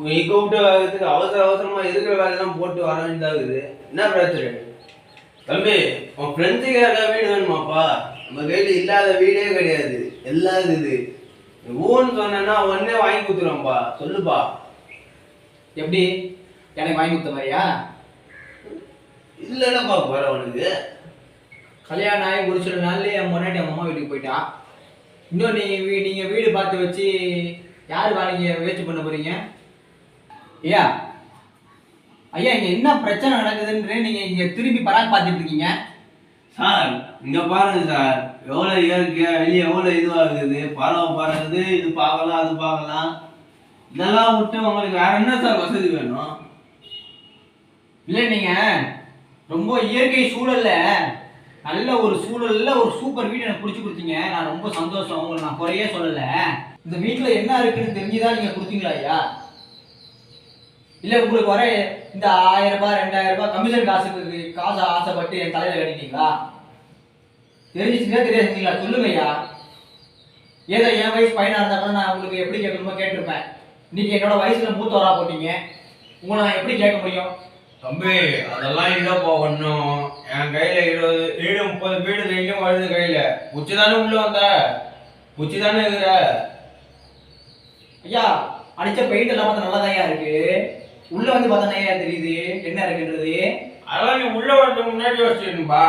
நீ கூப்பிட்டு அவசரமா இருக்கிற வேலையெல்லாம் போட்டு வர வேண்டியதாகுது. என்ன பிரச்சனை? தம்பி, உன் ஃப்ரெண்ட்ஸுக்கு யாராவது வீடு வேணுமாப்பா? நம்ம கையில் இல்லாத வீடே கிடையாது. எல்லாம் இருக்குது. ஊன்னு சொன்னா உடனே வாங்கி கொடுத்துருவோம்ப்பா. சொல்லுப்பா. எப்படி எனக்கு வாங்கி கொடுத்த மாதிரியா? இல்லைன்னாப்பா போற உனக்கு கல்யாணம் ஆகி ஒரு சில நாள்லயே என் முன்னாடி என் அம்மா வீட்டுக்கு போயிட்டா. இன்னும் நீங்க வீடு பார்த்து வச்சு யார் வேலைக்கு முயற்சி பண்ண போறீங்க? ஐயா ஐயா இங்க என்ன பிரச்சனை நடக்குதுன்னு நீங்க இங்க திரும்பி பராக் பார்த்துட்டு இருக்கீங்க. சார் இங்க பாருங்க சார், எவ்வளவு இயற்கையா வெளியே எவ்வளவு இதுவாகுது, பறவை பறகுது, இது பார்க்கலாம் அது பார்க்கலாம். இதெல்லாம் விட்டு உங்களுக்கு வேற என்ன சார் வசதி வேணும்? இல்ல நீங்க ரொம்ப இயற்கை சூழல்ல நல்ல ஒரு சூழல்ல ஒரு சூப்பர் வீடு எனக்கு பிடிச்சி கொடுத்தீங்க. நான் ரொம்ப சந்தோஷம். உங்களை நான் குறையே சொல்லல. இந்த வீட்டுல என்ன இருக்குன்னு தெரிஞ்சுதான் நீங்க கொடுத்தீங்களா ஐயா? இல்ல உங்களுக்கு வர இந்த 1000 ரூபாய் 2000 ரூபாய் கமிஷன் காசு ஆசைப்பட்டு என் தலையில கட்டிட்டீங்களா? தெரிஞ்சிச்சுங்களா தெரியாதுங்களா? சொல்லுங்க ஐயா. ஏதோ என் வயசு பையனா இருந்தா கூட நான் உங்களுக்கு எப்படி கேட்கணுமோ கேட்டிருப்பேன். நீங்க என்னோட வயசுல மூத்தவரா போட்டீங்க. உங்களை நான் எப்படி கேட்க முடியும்? தம்பி அதெல்லாம் இல்லப்பா ஒன்றும். என் கையில 30 வீடு கையிலும் வருது. கையில உச்சி தானே உள்ள வந்த, உச்சி தானே இருக்கிற. ஐயா அடிச்ச பெயிண்ட் எல்லாம் பார்த்தா நல்லா தான் இருக்கு. உள்ள வந்து பார்த்தா ஐயா தெரியுது என்ன இருக்குன்றது. அதெல்லாம் நீ உள்ள வரதுக்கு முன்னாடி யோசிச்சிருப்பா,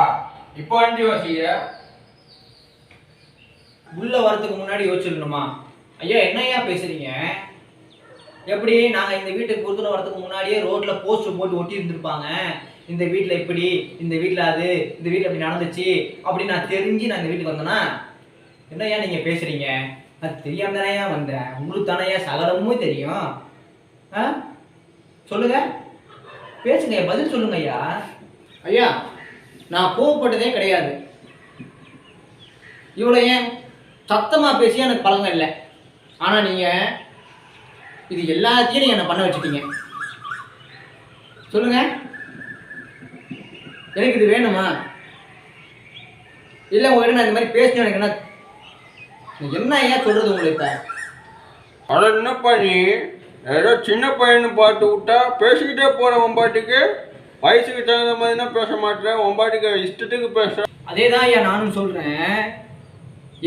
இப்போ வந்து யோசிக்கிற. உள்ள வரதுக்கு முன்னாடி யோசிச்சிடணுமா? ஐயா என்ன ஐயா பேசுறீங்க? எப்படி நாங்க இந்த வீட்டுக்கு கொடுத்துட்டு வரதுக்கு முன்னாடியே ரோட்ல போஸ்டர் போட்டு ஒட்டி இருந்திருப்பாங்க. இந்த வீட்டுல இப்படி, இந்த வீட்டுல அது, இந்த வீட்டுல அப்படி நடந்துச்சு அப்படின்னு நான் தெரிஞ்சு நான் இந்த வீட்டுக்கு வந்தேன்னா என்னையா நீங்க பேசுறீங்க? அது தெரியாம தானே வந்தேன். உங்களுக்கு தானே சகலமும் தெரியும். சொல்லுங்க, பேசுங்க, பதில் சொல்லுங்க ஐயா. ஐயா நான் கோவப்பட்டதே கிடையாது. இவ்வளோ ஏன் சத்தமா பேசி எனக்கு பழக்கம் இல்லை. ஆனா நீங்க இது எல்லாத்தையும் நீங்க என்ன பண்ண வச்சுட்டீங்க. சொல்லுங்க, எனக்கு இது வேணுமா? இல்லை உங்ககிட்ட நான் இந்த மாதிரி பேசணும் எனக்கு என்ன ஐயா சொல்றது உங்களுக்கு? அட என்னப்பா நீ ஏதோ சின்ன பையனு பார்த்து விட்டா பேசிக்கிட்டே போற. ஒம்பாட்டுக்கு வயசுக்கு தகுந்த மாதிரினா பேச மாட்டேன், ஒம்பாட்டுக்கு இஷ்டத்துக்கு பேச. அதே தான் ஐயா நானும் சொல்றேன்.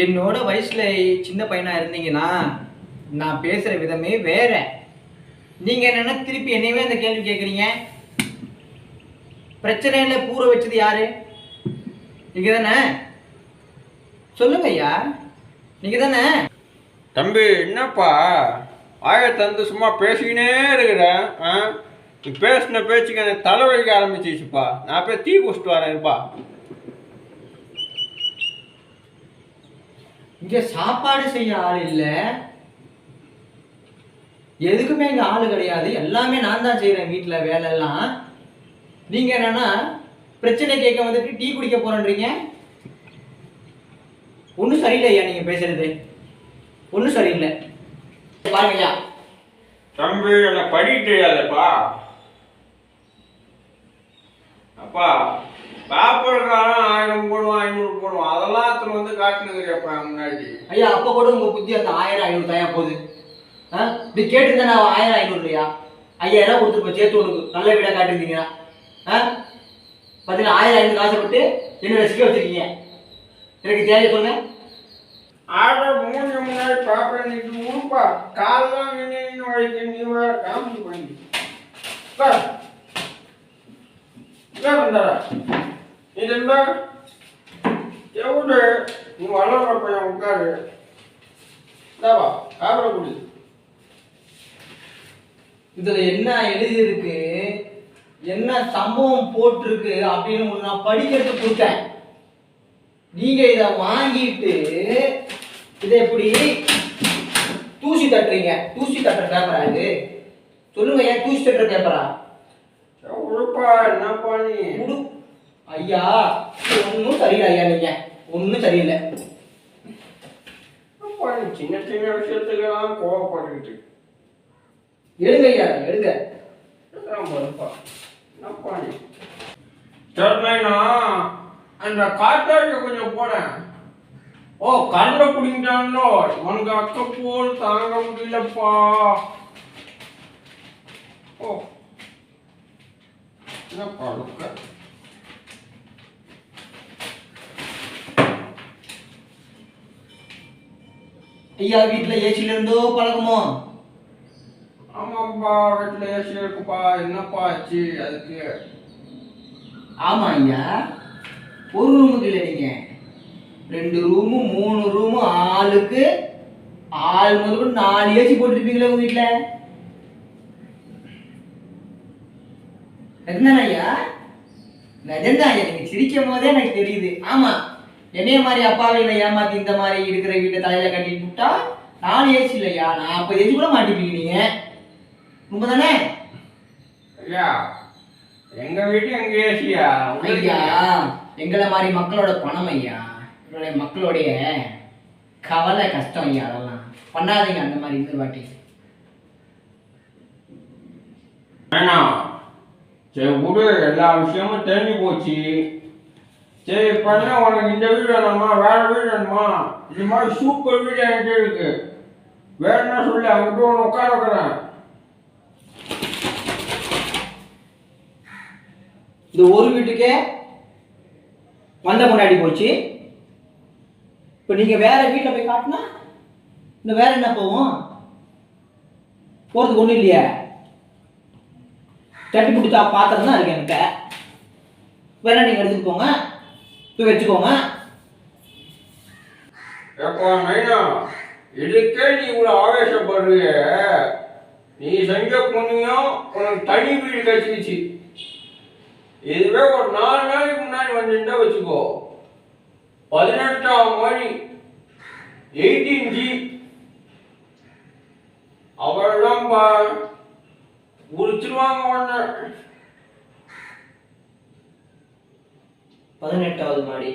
என்னோட வயசுல சின்ன பையனா இருந்தீங்கன்னா நான் பேசுற விதமே வேற. நீங்க என்னன்னா திருப்பி என்னையவே அந்த கேள்வி கேட்குறீங்க. பிரச்சனையில பூர வச்சது யாரு? நீங்க தானே? சொல்லுங்க ஐயா, நீங்க தானே? தம்பி என்னப்பா வாயை தந்து சும்மா பேசிக்கினே இருக்கிறேன். நீ பேசின பேச்சுக்கு எனக்கு தலைவலிக்க ஆரம்பிச்சிச்சுப்பா. நான் போய் டீ குடிச்சிட்டு வரேன்ப்பா. இங்க சாப்பாடு செய்ய ஆள் இல்லை, எதுக்குமே இங்க ஆளு கிடையாது. எல்லாமே நான் தான் செய்யறேன் வீட்டுல வேலை எல்லாம். நீங்க என்னன்னா பிரச்சனை கேட்க வந்துட்டு டீ குடிக்க போறேன்றீங்க. ஒன்றும் சரியில்லை ஐயா, நீங்க பேசுறது ஒன்றும் சரியில்லை. பாருங்க ஐயா. தம்பி என்ன படிக்க தெரியாதப்பா. அப்பா பேப்பர்காரன் 1000 போடுவான் 500 போடுவான், அதெல்லாம் அத்தனை வந்து காட்டுனுங்கிறியப்பா முன்னாடி. ஐயா அப்ப கூட உங்க புத்தி அந்த 1000 500 தயா போகுது. இப்படி கேட்டுருந்தா நான் 1000 500 இல்லையா 5000 கொடுத்துருப்பேன் சேர்த்து உனக்கு நல்ல வீடா காட்டிருந்தீங்கன்னா. பார்த்தீங்கன்னா 1000 500 ஆசைப்பட்டு என்ன ரசிக்க வச்சிருக்கீங்க. எனக்கு தேவை சொல்லுங்க. ஆர்டர் மூணு முன்னாடி பார்ப்பேன். நீ உருப்பா காலெல்லாம் நின்று வழிக்கு நீ வேற காமிச்சு பண்ணி இது என்ன எவ்வளோ நீ வளர்ற பையன் உட்காரு. காப்பரை குடி. இதுல என்ன எழுதியிருக்கு, என்ன சம்பவம் போட்டிருக்கு அப்படின்னு நான் படிக்கிறதுக்கு கொடுத்தேன். நீங்க இதை வாங்கிட்டு இதை எப்படி தூசி தட்டுறீங்க? தூசி தட்டுற பேப்பரா இது? சொல்லுங்க ஏன் தூசி தட்டுற பேப்பரா? உருப்பா என்னப்பா நீ ஐயா ஒன்றும் சரியில்லை ஐயா, நீங்க ஒன்றும் சரியில்லை. சின்ன சின்ன விஷயத்துக்கெல்லாம் கோவப்பட்டுக்கிட்டு எடுங்க ஐயா எடுங்க. என்னப்பா நீ சரிண்ணா அந்த காத்தாடியை கொஞ்சம் போறேன். ஓ கரண்ட குடிக்கிட்டானோ உனக்கு அக்க போல் தாங்க முடியலப்பா. ஓ என்னப்பா ஐயா வீட்டுல ஏசில இருந்தோ பழக்கமோ? ஆமாப்பா வீட்டுல ஏசி இருக்குப்பா. என்னப்பா ஆச்சு அதுக்கு? ஆமா ஐயா, ஒரு ரூமுக்கு இல்லை நீங்க 2 ரூமு 3 ரூமு ஆளுக்கு ஆள் முதல் 4 ஏசி போட்டுருப்பீங்களா உங்க வீட்டுல? என்ன ஐயா? நிஜம்தான் ஐயா, நீங்க சிரிக்கும் போதே எனக்கு தெரியுது. ஆமா, என்னைய மாதிரி அப்பாவையில ஏமாத்தி இந்த மாதிரி இருக்கிற வீட்டை தலையில கட்டிட்டு விட்டா 4 ஏசி இல்லையா, 40 ஏசி கூட மாட்டிப்பீங்க நீங்க. உண்மைதானே ஐயா? எங்க வீட்டு எங்க ஏசியா? ஐயா, எங்களை மாதிரி மக்களோட பணம் ஐயா, எங்களுடைய மக்களுடைய கவலை கஷ்டம் ஐயா, அதெல்லாம் பண்ணாதீங்க அந்த மாதிரி இந்த வாட்டி. வேணாம், சரி விடு, எல்லா விஷயமும் தெரிஞ்சு போச்சு. சரி இப்ப என்ன உனக்கு இந்த வீடு வேணுமா, வேற வீடு வேணுமா? இது மாதிரி சூப்பர் வீடு என்கிட்ட இருக்கு, வேற என்ன சொல்லி அங்கிட்ட ஒன்று உட்கார வைக்கிறேன். இந்த ஒரு வீட்டுக்கே வந்த முன்னாடி போச்சு. இப்போ நீங்க வேற வீட்டில் போய் காட்டினா இந்த வேற என்ன போகும்? போறதுக்கு ஒன்றும் இல்லையா? தட்டி பிடிச்சா பாத்திரம் தான் இருக்கு என்கிட்ட, வேணா நீங்க எடுத்துட்டு போங்க, போய் வச்சுக்கோங்க. எப்போ நைனா, இதுக்கே நீ இவ்வளவு ஆவேசப்படுறிய? நீ செஞ்ச புண்ணியம் உனக்கு தனி வீடு கழிச்சிச்சு. இதுவே ஒரு 4 நாளைக்கு முன்னாடி வந்துட்டா வச்சுக்கோ, 18ஆம் மணி 18G அவர்தான்பா உரிச்சிருவாங்க ஒண்ணு. 18வது மாடி.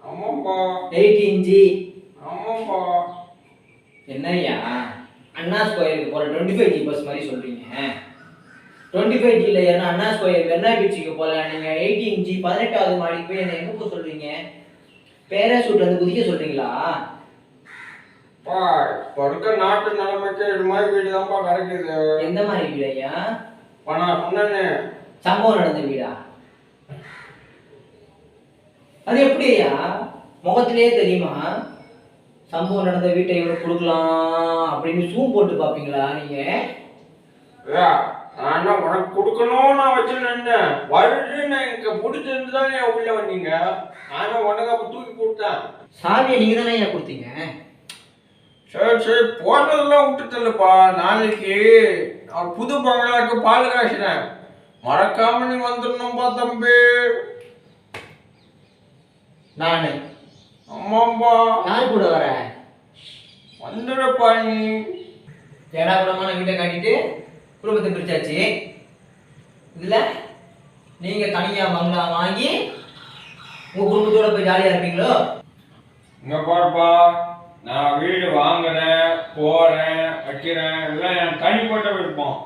ஆமாம்பா. 18G. ஆமாம்பா. என்னய்யா அண்ணா ஸ்கொயருக்கு போற 25G பஸ் மாதிரி சொல்றீங்க? 25G இல்ல, ஏன்னா அண்ணா ஸ்கொயர் வெண்ணா பீச்சுக்கு போல, நீங்க 18G 18வது மாடிக்கு போய் என்ன எங்க போக சொல்றீங்க? பேராசூட் வந்து குதிக்க சொல்றீங்களா? இப்போ இருக்க நாட்டு நிலைமைக்கு இது மாதிரி வீடு தான்ப்பா கிடைக்குது. எந்த மாதிரி வீடு ஐயா? நான் சொன்னேன்னு சம்பவம் நடந்த வீடா? அது எப்படி ஐயா முகத்திலேயே தெரியுமா? சம்பவம் நடந்த வீட்டை இவனுக்கு கொடுக்கலாம் அப்படின்னு ஜூம் போட்டு பாப்பீங்களா நீங்க? நான் என்ன உனக்கு கொடுக்கணும் நான் வச்சுருந்தேன், வருதுன்னு எனக்கு பிடிச்சிருந்து தான் என் உள்ள வந்தீங்க, நான் உனக்கு அப்போ தூக்கி கொடுத்தேன். சாவியை நீங்க தானே ஐயா கொடுத்தீங்க? சரி சரி, போடுறதெல்லாம் விட்டுத்தல்லப்பா. நாளைக்கு நான் புது பங்களாக்கு பால் காய்ச்சினேன், மறக்காம நீ வந்துடணும்பா தம்பி. நானு? ஆமாம்பா. யார் கூட வர? வந்துடுப்பா நீ. ஏடா கூடமான வீட்டை காட்டிட்டு குடும்பத்தை பிரிச்சாச்சு. இதுல நீங்க தனியா பங்களா வாங்கி உங்க குடும்பத்தோட போய் ஜாலியா இருப்பீங்களோ? இங்க பாருப்பா, நான் வீடு வாங்குறேன், போறேன், வைக்கிறேன், எல்லாம் என் தனிப்பட்ட விருப்பம்,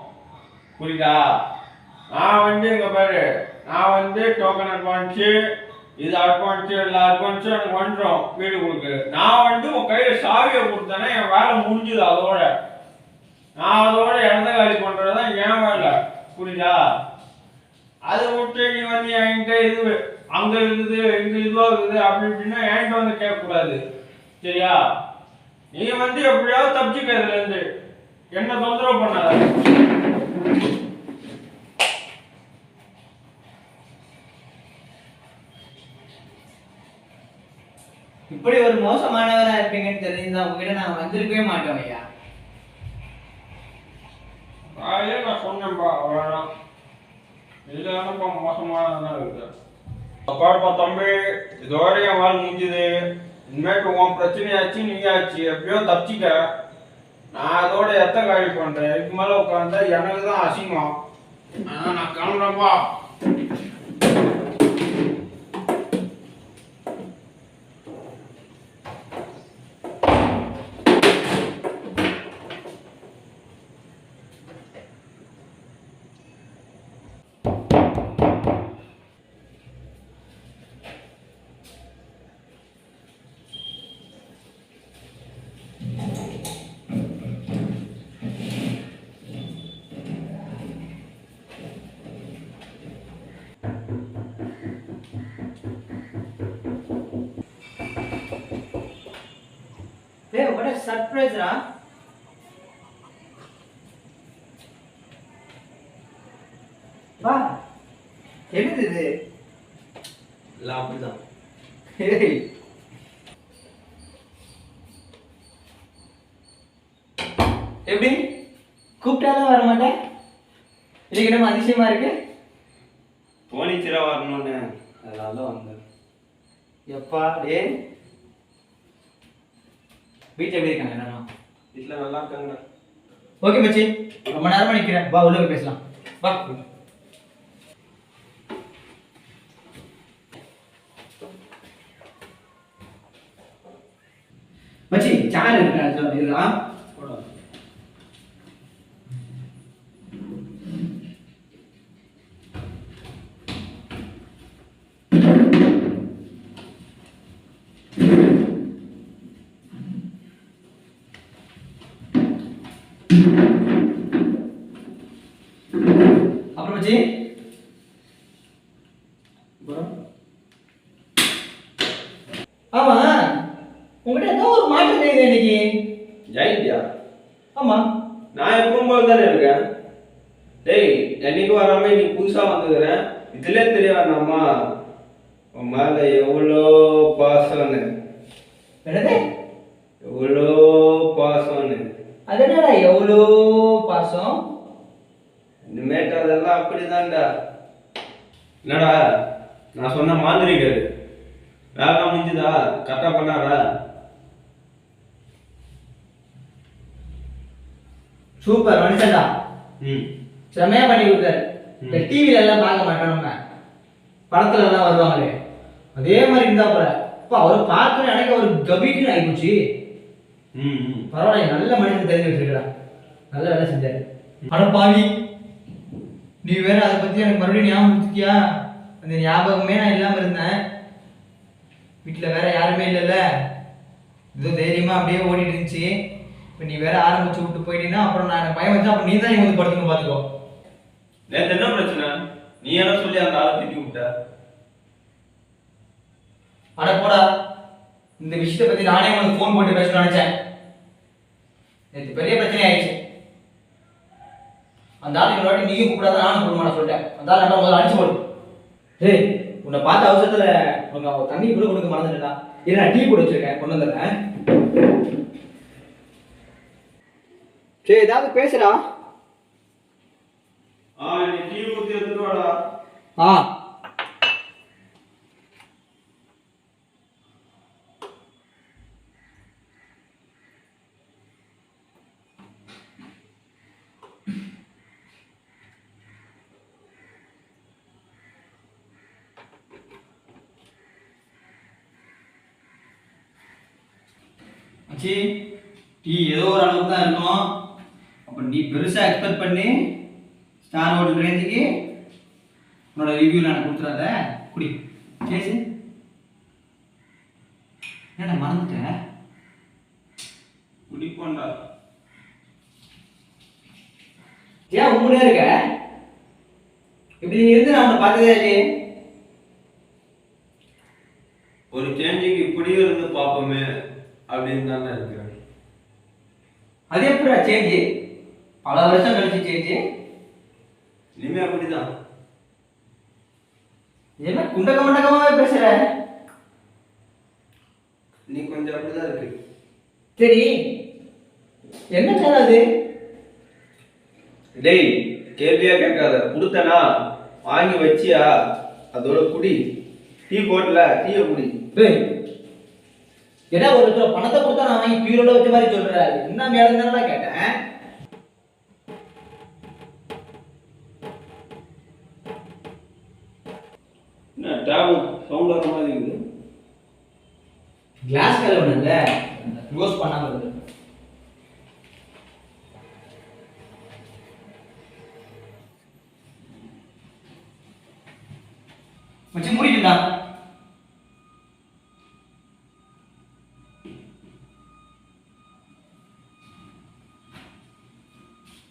புரியுதா? நான் இங்க பாரு, நான் டோக்கன் அட்வான்ஸு, இது அட்வான்ஸு, எல்லா அட்வான்ஸும் எனக்கு வந்துடும் வீடு கொடுக்கு. நான் உன் கையில் சாவியை கொடுத்தேன்னா என் வேலை முடிஞ்சுது. அதோட இறந்த காலி பண்ணுறதுதான் என் வேலை, புரியுதா? அதை விட்டு நீ என்கிட்ட இது அங்கே இருக்குது இங்கே இதுவாக இருக்குது அப்படி இப்படின்னா என்கிட்ட கேட்கக்கூடாது, சரியா? நீ எப்படியாவது தப்பிச்சுக்க இதுலேருந்து, என்ன தொந்தரவு பண்ணாத. இப்படி ஒரு மோசமானவரா இருப்பீங்கன்னு தெரிஞ்சுதான் உங்ககிட்ட நான் வந்திருக்கவே மாட்டோம் ஐயா. நான் சொன்னேன்ப்பா, அவ்வளோதான். இதுதானப்பா மோசமானதான் இருக்குது. அப்பாப்பா தம்பி, இதோட என் வாழ் முடிஞ்சுது. இனிமேட்டு உன் பிரச்சனையாச்சு நீயாச்சு, எப்படியோ தப்பிச்சிக்க. நான் அதோட எத்த காலி பண்றேன். இதுக்கு மேல உட்காந்தா எனக்கு தான் அசிங்கம். நான் கிளம்புறேன்ப்பா. Hey, what a surprise, Ra. வா, என்னது இது? இல்லை அப்படிதான். எப்படி கூப்பிட்டாலும் வர மாட்டேன்? இதுக்கு நம்ம அதிசயமா இருக்கு. தோணிச்சிரா வரணும்னு அதனால தான் வந்தேன். எப்பா டே வீட்டில் எப்படி இருக்காங்க எல்லாரும்? வீட்டில் நல்லா இருக்காங்கடா. ஓகே மச்சி, ரொம்ப நேரமா நிற்கிறேன், வா உள்ள போய் பேசலாம் வா. மச்சி சேனல் இருக்கு இதுதான். அப்புறம் மச்சி ஆமா உங்ககிட்ட ஏதோ ஒரு மாற்றம் தெரியுது இன்னைக்கு. ஜெயிண்டியா? ஆமா நான் எப்பவும் போல தானே இருக்கேன். டேய் என்னைக்கு வராம நீ புதுசா வந்துக்கிறேன். இதுல தெரிய வேணாமா உன் மேல எவ்வளோ பாசம்னு? என்னது எவ்வளோ பாசம்னு? அது என்னடா எவ்வளோ பாசம்? இனிமேட்டு அதெல்லாம் அப்படிதான்டா. என்னடா நான் சொன்ன மாந்திரிகர் வேலை முடிஞ்சுதா? கரெக்டா பண்ணாரா? சூப்பர் மனுஷன்டா, ம் செம்மையா பண்ணி கொடுத்தாரு. இந்த டிவில எல்லாம் பார்க்க மாட்டோம், நம்ம படத்துல எல்லாம் வருவாங்களே அதே மாதிரி இருந்தா போல. இப்போ அவரை பார்க்கணும் எனக்கு ஒரு கபிக்குன்னு ஆகிப்போச்சு. ம் ம் பரவாயில்ல, நல்ல மனிதன் தெரிஞ்சு வச்சிருக்கா, நல்ல வேலை செஞ்சாரு. அட பாவி, நீ வேற அதை பத்தி எனக்கு மறுபடியும் ஞாபகம் கொடுத்தியா? அந்த ஞாபகமே நான் இல்லாம இருந்தேன். வீட்டுல வேற யாருமே இல்லைல்ல, ஏதோ தைரியமா அப்படியே ஓடிட்டு இருந்துச்சு. இப்போ நீ வேற ஆரம்பிச்சு விட்டு போயிட்டீங்கன்னா அப்புறம் நான் எனக்கு பயம் வச்சா அப்புறம் நீ தான் இங்க வந்து படுத்துன்னு பாத்துக்கோ. நேத்து என்ன பிரச்சனை? நீ என்ன சொல்லி அந்த ஆளை திட்டி விட்ட? அட போடா, இந்த விஷயத்தை பத்தி நானே உனக்கு ஃபோன் போட்டு பேசணும்னு நினைச்சேன். நேற்று பெரிய பிரச்சனை ஆயிடுச்சு. அந்த ஆள் இன்னொரு வாட்டி நீயும் கூப்பிடாத நானும் கூப்பிட மாட்டேன் சொல்லிட்டேன். அந்த ஆள் நல்லா முதல்ல அடிச்சு போடு. ஏய் உன்னை பார்த்த அவசரத்துல உனக்கு தண்ணி கூட கொடுக்க மறந்துட்டா. இரு நான் டீ போட்டு வச்சிருக்கேன், கொண்டு வந்துடுறேன். சரி ஏதாவது பேசுடா. நீ டீ ஊத்தி எடுத்துட்டு வாடா. ஆ மச்சி, டீ ஏதோ ஒரு அளவுக்கு தான் இருக்கும். அப்போ நீ பெருசாக எக்ஸ்பெக்ட் பண்ணி ஸ்டார் ஹோட்டல் ரேஞ்சுக்கு உன்னோட ரிவ்யூ நான் கொடுத்துறாத. குடி கேசு. என்னடா மறந்துட்டேன்? குடிப்போண்டா. ஏன் உங்களே இருக்க? இப்படி இருந்து நான் உன்னை பார்த்ததே இல்லையே. ஒரு சேஞ்சுக்கு இப்படியும் இருந்து பார்ப்போமே அப்படின்னு தானே இருக்கிறேன். அது எப்படா சேஞ்சு? பல வருஷம் கழிச்சு சேஞ்சு. இனிமே அப்படிதான். என்ன குண்டக்க மண்டக்கமாவே பேசுற? நீ கொஞ்சம் அப்படிதான் இருக்கு. சரி என்ன சார் அது? டேய் கேள்வியா கேட்காத. கொடுத்தனா வாங்கி வச்சியா? அதோட குடி. டீ போட்டல, டீயை குடி. ஏன்னா ஒரு பணத்தை கொடுத்தா நான் வாங்கி பீரோட வச்ச மாதிரி சொல்ற. என்ன மேல இருந்தா கேட்டேன். என்ன டேப் சவுண்ட் வர மாதிரி இருக்குது? கிளாஸ் கலவனல்ல க்ளோஸ் பண்ணாம இருக்கு. மச்சி மூடிட்டா.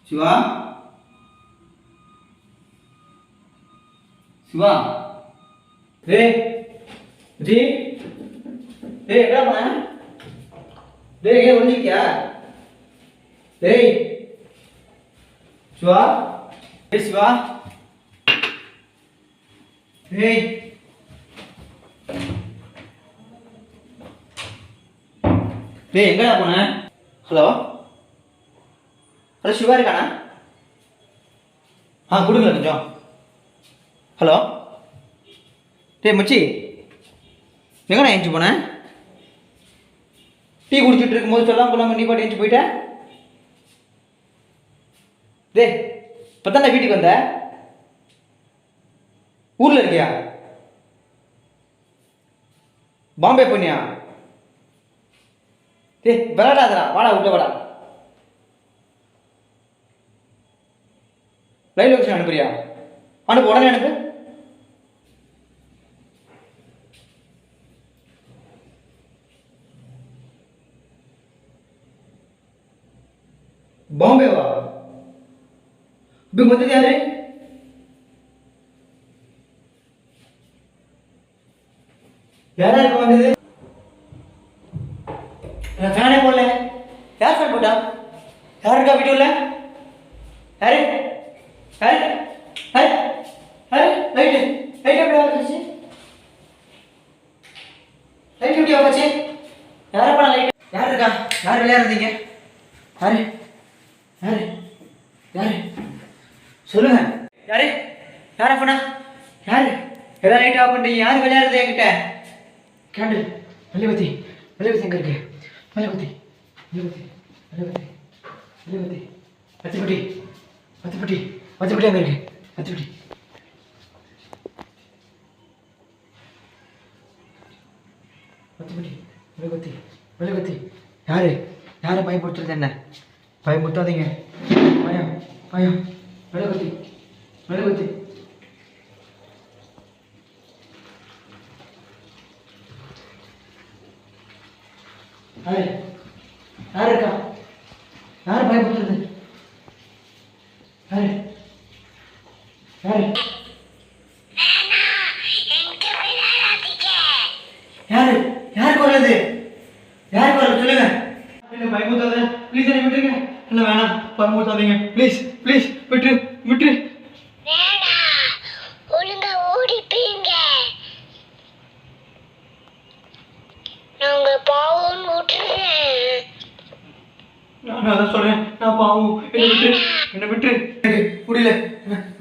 சிவா சிவா டேய் ஜி டேய் எங்கடா போன? டேய் எங்க ஒளிஞ்சிக்கியா? டேய் சிவா, டேய் சிவா, டேய் டேய் எங்கடா போன? ஹலோ ஹலோ சிவா இருக்காண்ணா? கொடுங்களேன் கொஞ்சம். ஹலோ டேய் மச்சி, எங்கண்ணா ஏஞ்சி போனேன்? டீ குடிச்சிட்டு இருக்கும்போது சொல்லாமல் நீ பாட்டு ஏஞ்சி போயிட்ட. டேய் இப்போ தான் வீட்டுக்கு வந்த, ஊரில் இருக்கியா? பாம்பே போனியா? டேய் விளையாடாதடா, வாடா உள்ள வாடா. லைவ் லொகேஷன் அனுப்புறியா? அனுப்பு, உடனே அனுப்பு. பாம்பேவா? இப்போ வந்தது யாரு? யாரா இருக்க வந்தது? ஃபேனே போடல. யார் ஃபேன் போட்டா? யார் இருக்கா வீடியோல? யாரு யாரு யாரு யாரு? லைட்டு லைட் எப்படி ஆச்சு? லைட் எப்படி ஆச்சு? யாரப்பா லைட்? யார் இருக்கா? யார் விளையாடுறீங்க? யாரு யாரு யாரு சொல்லுங்க. யாரு யாரா பண்ணா? யாரு எல்லாம் லைட் ஆஃப் பண்ணுறீங்க? யார் விளையாடுறது என்கிட்ட? கேண்டில் மெல்லிபத்தி மெல்லிபத்தி எங்கே இருக்கு? மெல்லிபத்தி மெல்லிபத்தி மெல்லிபத்தி மெல்லிபத்தி பத்திப்பட்டி பத்திப்பட்டி பத்திப்பட்டி அங்கே இருக்கு. பத்திப்பட்டி பத்திப்பட்டி மெல்லிபத்தி மெல்லிபத்தி. யாரு யாரை பயன்படுத்துறது? என்ன பயன்படுத்தாதீங்க. பயம் பயம். மெழுகுத்தி மெழுகுத்தி. யாரு யார் இருக்கா? யார் பயன்படுத்துறது? யாரு யாரு யாரு யாருக்கு வர்றது? யாருக்கு வர்றது சொல்லுங்க. என்ன பயமுத்தாத ப்ளீஸ், என்ன விட்டுருங்க. என்ன வேணாம், பயமுத்தாதீங்க ப்ளீஸ் ப்ளீஸ், விட்டுரு விட்டுரு. ஒழுங்கா ஓடி போயிருங்க. நாங்க பாவம் விட்டுறேன். நான் அதான் சொல்றேன், நான் பாவம். என்ன விட்டுரு என்ன விட்டுரு. எனக்கு முடியல,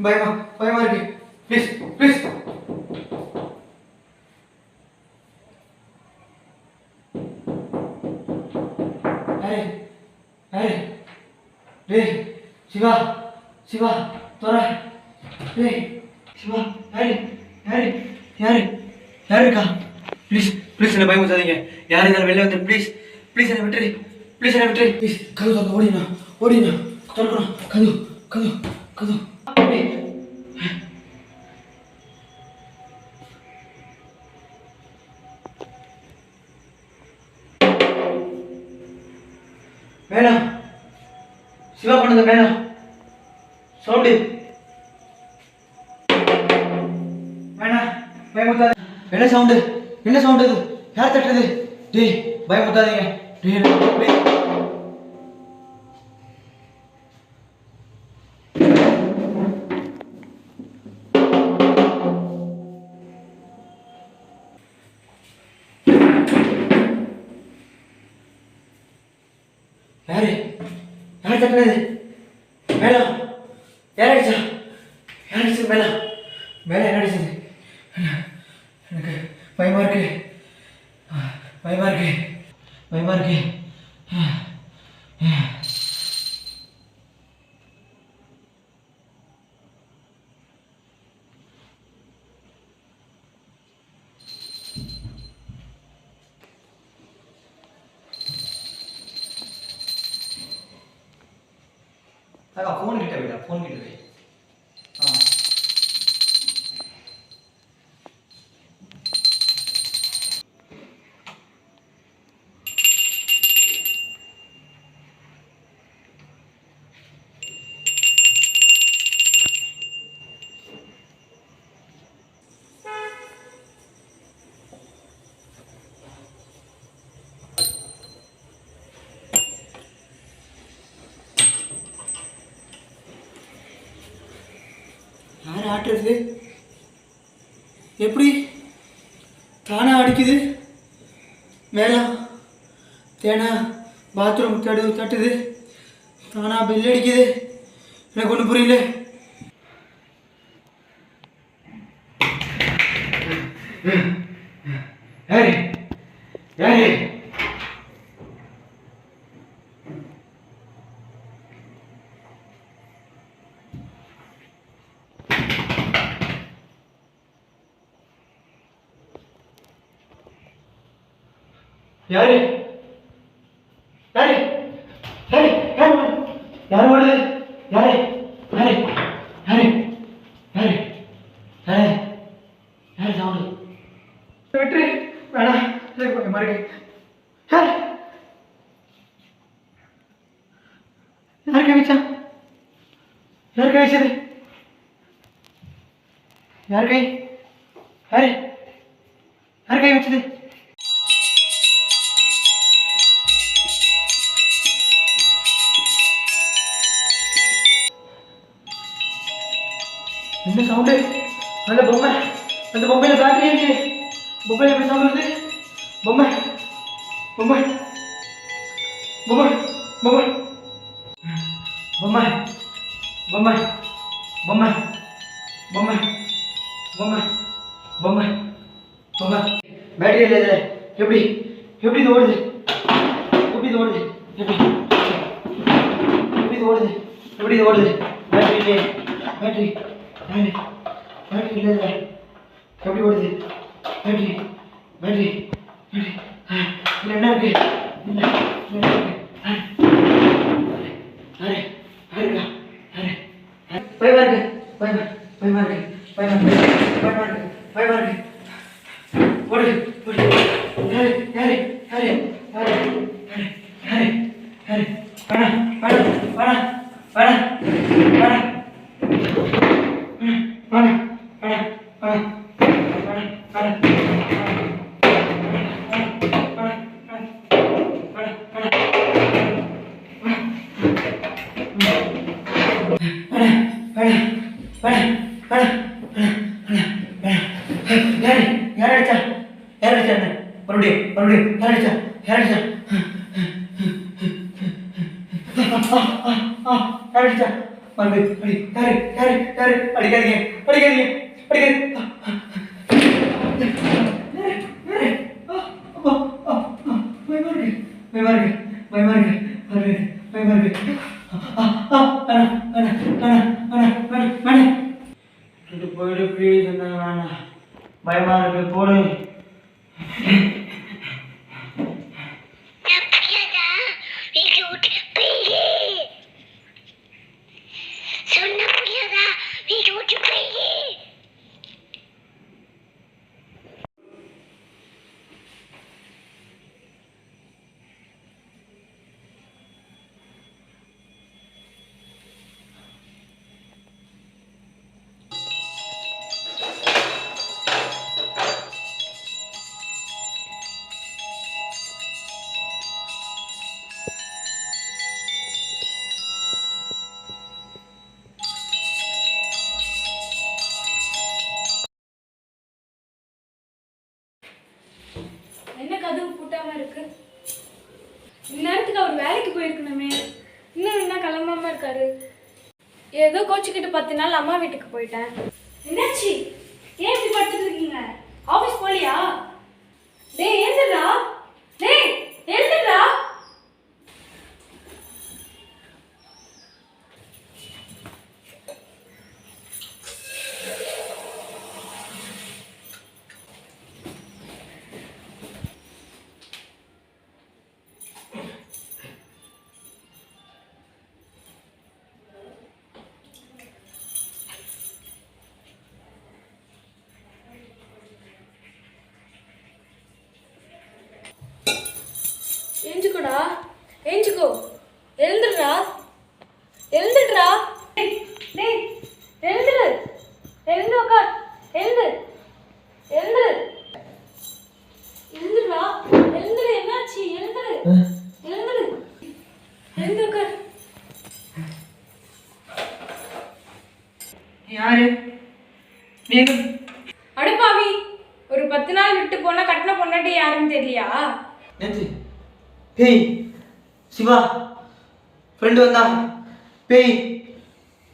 பயமா பயமா இருக்கு. Please please. யாரு யாரு? டேய் சிவா சிவா தோற. டேய் சிவா, யாரு யாரு யாரு யாரு இருக்கா? ப்ளீஸ் ப்ளீஸ், என்ன பயமுத்தாதீங்க. யாரு இருந்தாலும் வெளில வந்து ப்ளீஸ் ப்ளீஸ் என்ன விட்டுரு. ப்ளீஸ் என்ன விட்டுரு. ப்ளீஸ் கதவு திறந்து ஓடினா ஓடினா திறக்கணும். கதவு கதவு கதவு. வேணாம் சிவா பண்ணது வேணாம். சவுண்டு வேணாம், பயமுத்தாது. என்ன சவுண்டு? என்ன சவுண்டு இது? யார் தட்டுறது? டேய் பயமுத்தாதீங்க. டேய் யாரு யார் தட்டுறது? மேலம் யார் அடிச்சா? யார் அடிச்சது? மேலம் மேலே என்ன அடிச்சது? எனக்கு பயமா இருக்கு, பயமா இருக்கு, பயமா இருக்கு. ஃபோன் கிட்ட விட, ஃபோன் கிட்ட வை. யார் ஆட்டுறது? எப்படி தானா அடிக்குது? மேலே தேனா பாத்ரூம் தட்டுது. ஆனா பில் அடிக்குது, எனக்கு ஒன்றும் புரியல. யாரு யாரு யாரு யாரு யாரு யாரு ஓடுது? யாரு யாரு யாரு யாரு யாரு யாரு சவுண்டு? வெற்றி வேணாம், எனக்கு பயமா இருக்கு. யார் யார் கை வச்சா? யார் கை வச்சது? யார் கை? யாரு யார் கை வச்சது? என்ன சவுண்டு? அந்த பொம்மை, அந்த பொம்மையில பேட்டரி இருக்கு. பொம்மையில எப்படி சவுண்ட் வருது? பொம்மை பொம்மை பொம்மை பொம்மை பொம்மை பொம்மை பொம்மை பொம்மை பொம்மை பொம்மை பொம்மை பேட்டரி இல்லை. எப்படி எப்படி இது ஓடுது? எப்படி இது ஓடுது? எப்படி எப்படி இது ஓடுது? எப்படி இது ஓடுது? பேட்டரி இல்லையே, பேட்டரி பேட்டரி இல்லை, எப்படி ஓடுது? பேட்டரி பேட்டரி பேட்டரி இல்லை, என்ன இருக்கு? இல்லை என்ன இருக்கு? பயமா இருக்கு, பயமா பயமா இருக்கு, பயமா பயமா இருக்கு, பயமா இருக்கு. ஓடு ஓடு. யாரு யாரு யாரு யாரு யாரு யாரு யாரு? வேணாம் வேணாம் வேணாம் வேணாம் வேணாம் வேணாம் வேணாம் வேணாம். அடிக்காதீங்க அடிக்காதீங்க அடிக்காதீங்க. போயிடு ப்ளீஸ், பயமா இருக்கு, போடு. என்ன கதவு பூட்டாம இருக்கு? இந்நேரத்துக்கு அவர் வேலைக்கு போயிருக்கணுமே, இன்னும் என்ன கிளம்பாம இருக்காரு? ஏதோ கோச்சுக்கிட்டு 10 நாள் அம்மா வீட்டுக்கு போயிட்டேன். என்னாச்சு? ஏன் இப்படி படுத்துட்டு இருக்கீங்க? ஆஃபீஸ் போலியா? டேய் எழுந்துடா, டேய் எழுந்துடா. எழுந்துக்கோடா, எழுந்துக்கோ, எழுந்துடுறா, எழுந்துடுறா. டேய் எழுந்துடு, எழுந்து உட்கார், எழுந்து எழுந்துடு, எழுந்துடுறா, எழுந்துடு. என்னாச்சு? எழுந்துடு, எழுந்துடு, எழுந்து உட்கார். யாரு நீங்க? அடப்பாவி, ஒரு 10 நாள் விட்டு போனா கட்டின பொண்டாட்டி யாருன்னு தெரியலையா? நேத்து டேய் சிவா, ஃப்ரெண்டு வந்தான், பேய்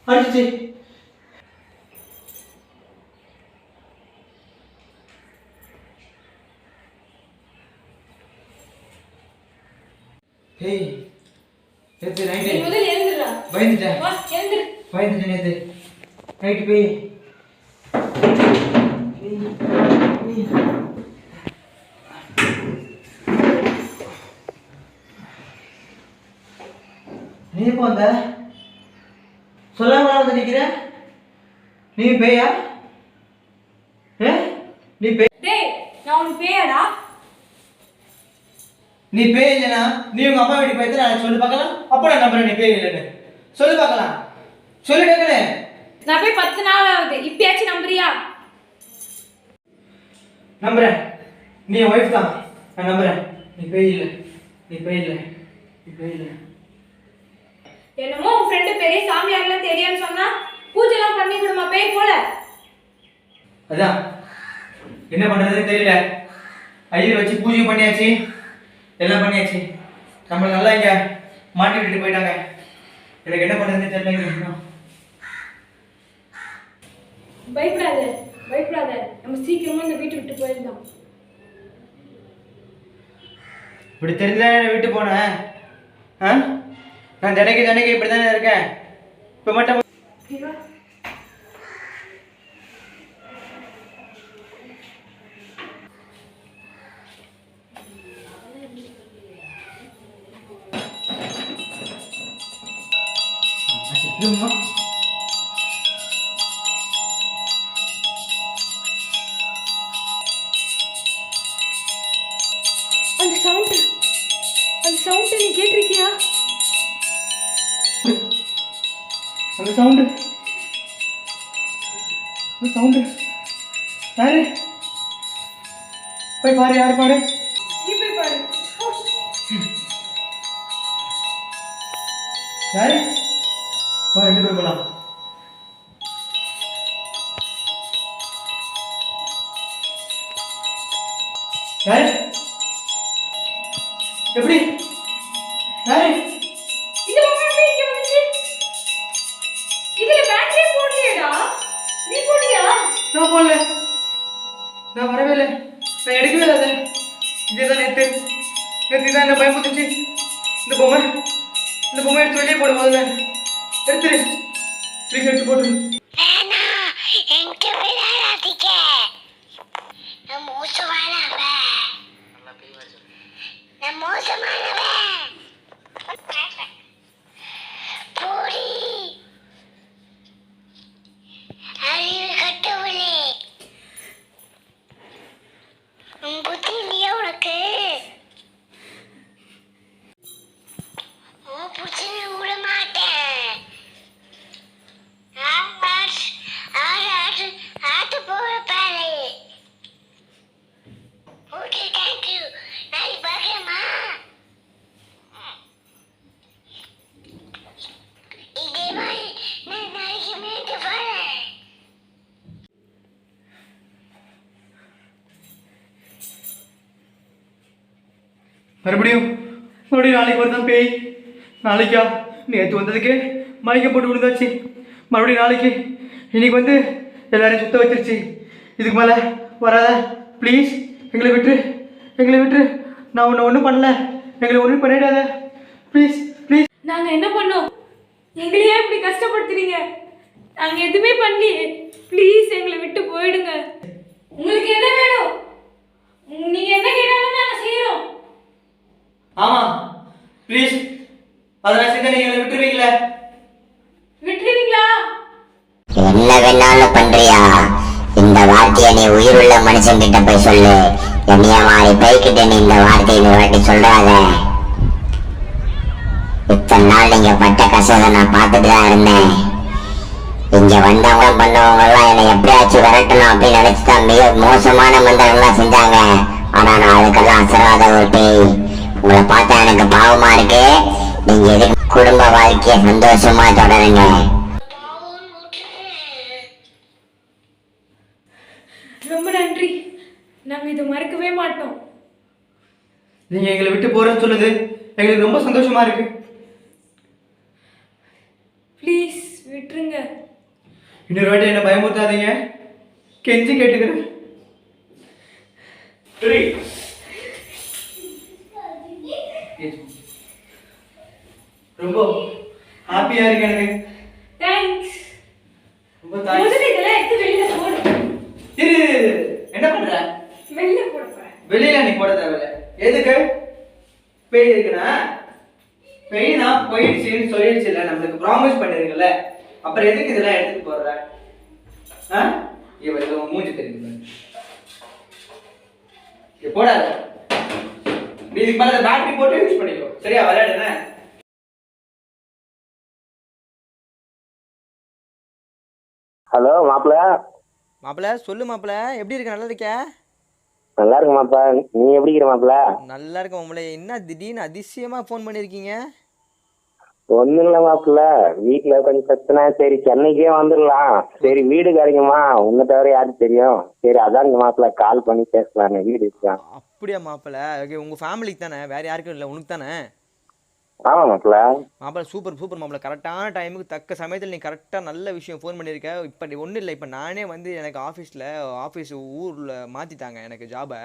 அடிச்சு. பேய் நேற்று நைட்டு முதல்ல எழுந்துடுறா. பயந்துட்டேன், வா எழுந்துரு. பயந்துட்டேன் நேற்று நைட்டு பேய். நீ எப்போ வந்த? சொல்லாம வந்து நிக்கிற? நீ பேயா? நீ பேய்? டேய் நான் உனக்கு பேயாடா? நீ பேய் இல்லைனா நீ உங்க அம்மா வீட்டுக்கு போயிட்டு நான் சொல்லி பார்க்கலாம். அப்போ நான் நம்புறேன் நீ பேய் இல்லைன்னு. சொல்லி பார்க்கலாம். சொல்லிடுங்களே. நான் போய் 10 நாள் ஆகுது. இப்பயாச்சும் நம்புறியா? நம்புறேன். நீ என் ஒய்ஃப் தான். நான் நம்புறேன். நீ பேய் இல்லை, நீ பேய் இல்லை, நீ பேய் இல்லை. என்னமோ உன் ஃப்ரெண்டு பெரிய சாமியார்லாம் தெரியான்னு சொன்னா பூஜைலாம் பண்ணி விடுமா பேய் போல. அதான் என்ன பண்றதுன்னு தெரியல. ஐயர் வச்சு பூஜை பண்ணியாச்சு, எல்லாம் பண்ணியாச்சு. நம்மளை நல்லா இங்க மாட்டி விட்டுட்டு போயிட்டாங்க. எனக்கு என்ன பண்றதுன்னு தெரியல. பயப்படாத பயப்படாத, நம்ம சீக்கிரமா இந்த வீட்டை விட்டு போயிடலாம். இப்படி தெரியல விட்டு போனேன். நான் தினைக்கு இப்படி தானே இருக்கேன். இப்போ மட்டும் அந்த சவுண்ட் நீ கேட்டிருக்கியா? அந்த சவுண்டு யாரு? போய் பாரு, யாரு பாரு. நீ போய் பாரு. யாரு? வா 2 பேர் போலாம். யாரு? எப்படி? யாரு? இது எப்படி இங்க வந்துச்சு? இதுல பேட்டரி போடலையேடா. நீ போடியா? நான் போடல, நான் வரவே இல்லை, நான் எடுக்கவே இல்லை. அதை இதேதான் நேற்று தான் என்ன பயமுறுத்துச்சு. இந்த பொம்மை எடுத்து வெளியே போடு. முதல்ல எடுத்துரு, ப்ளீஸ் எடுத்து போட்டுரு. வேணா என்கிட்ட விளையாடாதீங்க. நான் மோசமானவன். நான் மோசமானவன். போடி அறிவு கட்டவளே. உன் புத்தி இல்லையா உனக்கு? உன் புடிச்சு விட மாட்டேன். ஆட்டு போற பாரு. Okay, thank you. நாளைக்கு பார்க்கலாமா? இதே மாதிரி நான் நாளைக்கு மீண்டும் வரேன். மறுபடியும் நாளைக்கு வருதான் பேய். நாளைக்கா? நேற்று வந்ததுக்கு மயக்கம் போட்டு விழுந்தாச்சு. மறுபடியும் நாளைக்கு. இன்னைக்கு வந்து எல்லாரையும் சுத்த வச்சிருச்சு. இதுக்கு மேலே வராத ப்ளீஸ். எங்களை விட்டுரு. நான் ஒன்றும் பண்ணல. எங்களை ஒன்றும் பண்ணிடாத ப்ளீஸ். நாங்க என்ன பண்ணோம்? எங்களையே இப்படி கஷ்டப்படுத்துறீங்க. நாங்க எதுவுமே பண்ணலையே. ப்ளீஸ் எங்களை விட்டு போயிடுங்க. உங்களுக்கு என்ன வேணும்? நீங்க என்ன கேட்டாலும் நாங்க செய்யறோம். ஆமாம் ப்ளீஸ். அதெல்லாம் செஞ்சா நீங்கள் எங்களை விட்டுருவீங்களா? என்ன வேணாலும் பண்றியா? இந்த வார்த்தையை நீ உயிருள்ள மனுஷன் கிட்ட போய் சொல்லு. என்னைய மாதிரி பைக்கிட்ட நீ இந்த வார்த்தையை ஒரு வாட்டி சொல்றாத. இத்தனை நாள் நீங்க பட்ட கஷ்டத்தை நான் பார்த்துட்டு தான் இருந்தேன். இங்க வந்தவங்க பண்ணவங்க எல்லாம் என்னை எப்படியாச்சும் விரட்டணும் அப்படின்னு நினைச்சுதான் மிக மோசமான மந்திரங்கள்லாம் செஞ்சாங்க. ஆனா நான் அதுக்கெல்லாம் அசராத ஒரு பேய். உங்களை பார்த்தா எனக்கு பாவமா இருக்கு. நீங்க எதுக்கு குடும்ப வாழ்க்கையை சந்தோஷமா தொடருங்க. ரொம்ப நன்றி. நாங்க இதை மறக்கவே மாட்டோம். நீங்கள் எங்களை விட்டு போகிறேன்னு சொல்லுது எங்களுக்கு ரொம்ப சந்தோஷமா இருக்கு. விட்டுருங்க. இன்னொரு வாட்டி என்ன பயமுறுத்தாதீங்க, கெஞ்சி கேட்டுக்கிறேன். சரி. ரொம்ப ஹாப்பியா இருக்கு எனக்கு. தேங்க்ஸ். ரொம்ப தேங்க்ஸ். முதல்ல இதெல்லாம் எடுத்து வெளியில போடு. இரு, என்ன பண்ற? வெளியில போட போறேன். வெளியில நீ போட தேவையில்ல. எதுக்கு? பேய் இருக்குன்னா பேய் தான் போயிடுச்சுன்னு சொல்லிடுச்சுல்ல, நம்மளுக்கு ப்ராமிஸ் பண்ணிருக்கல, அப்புறம் எதுக்கு இதெல்லாம் எடுத்துட்டு போடுற? இவ மூஞ்சி தெரியுது போடாத. இதுக்கு மேல பேட்டரி போட்டு யூஸ் பண்ணிக்கோ, சரியா? விளையாடுன. ஹலோ மாப்பிள்ள. மாப்பிள்ள சொல்லு மாப்பிள்ள, எப்படி இருக்க? நல்லா இருக்கியா? நல்லா இருக்கு மாப்பிள்ள, நீ எப்படி இருக்கிற மாப்பிள்ள? நல்லா இருக்க மாப்பிள்ள. என்ன திடீர்னு அதிசயமா ஃபோன் பண்ணியிருக்கீங்க? ஒன்றும் இல்லை மாப்பிள்ள, வீட்டில் கொஞ்சம் பிரச்சனை. சரி சென்னைக்கே வந்துடலாம். சரி வீடு கிடைக்குமா? உன்னை தவிர யாருக்கு தெரியும்? சரி அதான் மாப்பிள்ள கால் பண்ணி பேசலான்னு. வீடு இருக்கான். அப்படியா மாப்பிள்ள? ஓகே, உங்கள் ஃபேமிலிக்கு தானே, வேறு யாருக்கும் இல்லை, உனக்கு தானே? ஆமாம் மாப்பிள்ள. மாப்பிள்ள சூப்பர் சூப்பர் மாப்பிள்ள. கரெக்டான டைமுக்கு தக்க சமயத்தில் நீ கரெக்டாக நல்ல விஷயம் ஃபோன் பண்ணியிருக்க. இப்போ ஒன்றும் இல்லை, இப்போ நானே வந்து எனக்கு ஆஃபீஸ் ஊரில் மாற்றிட்டாங்க எனக்கு ஜாபை.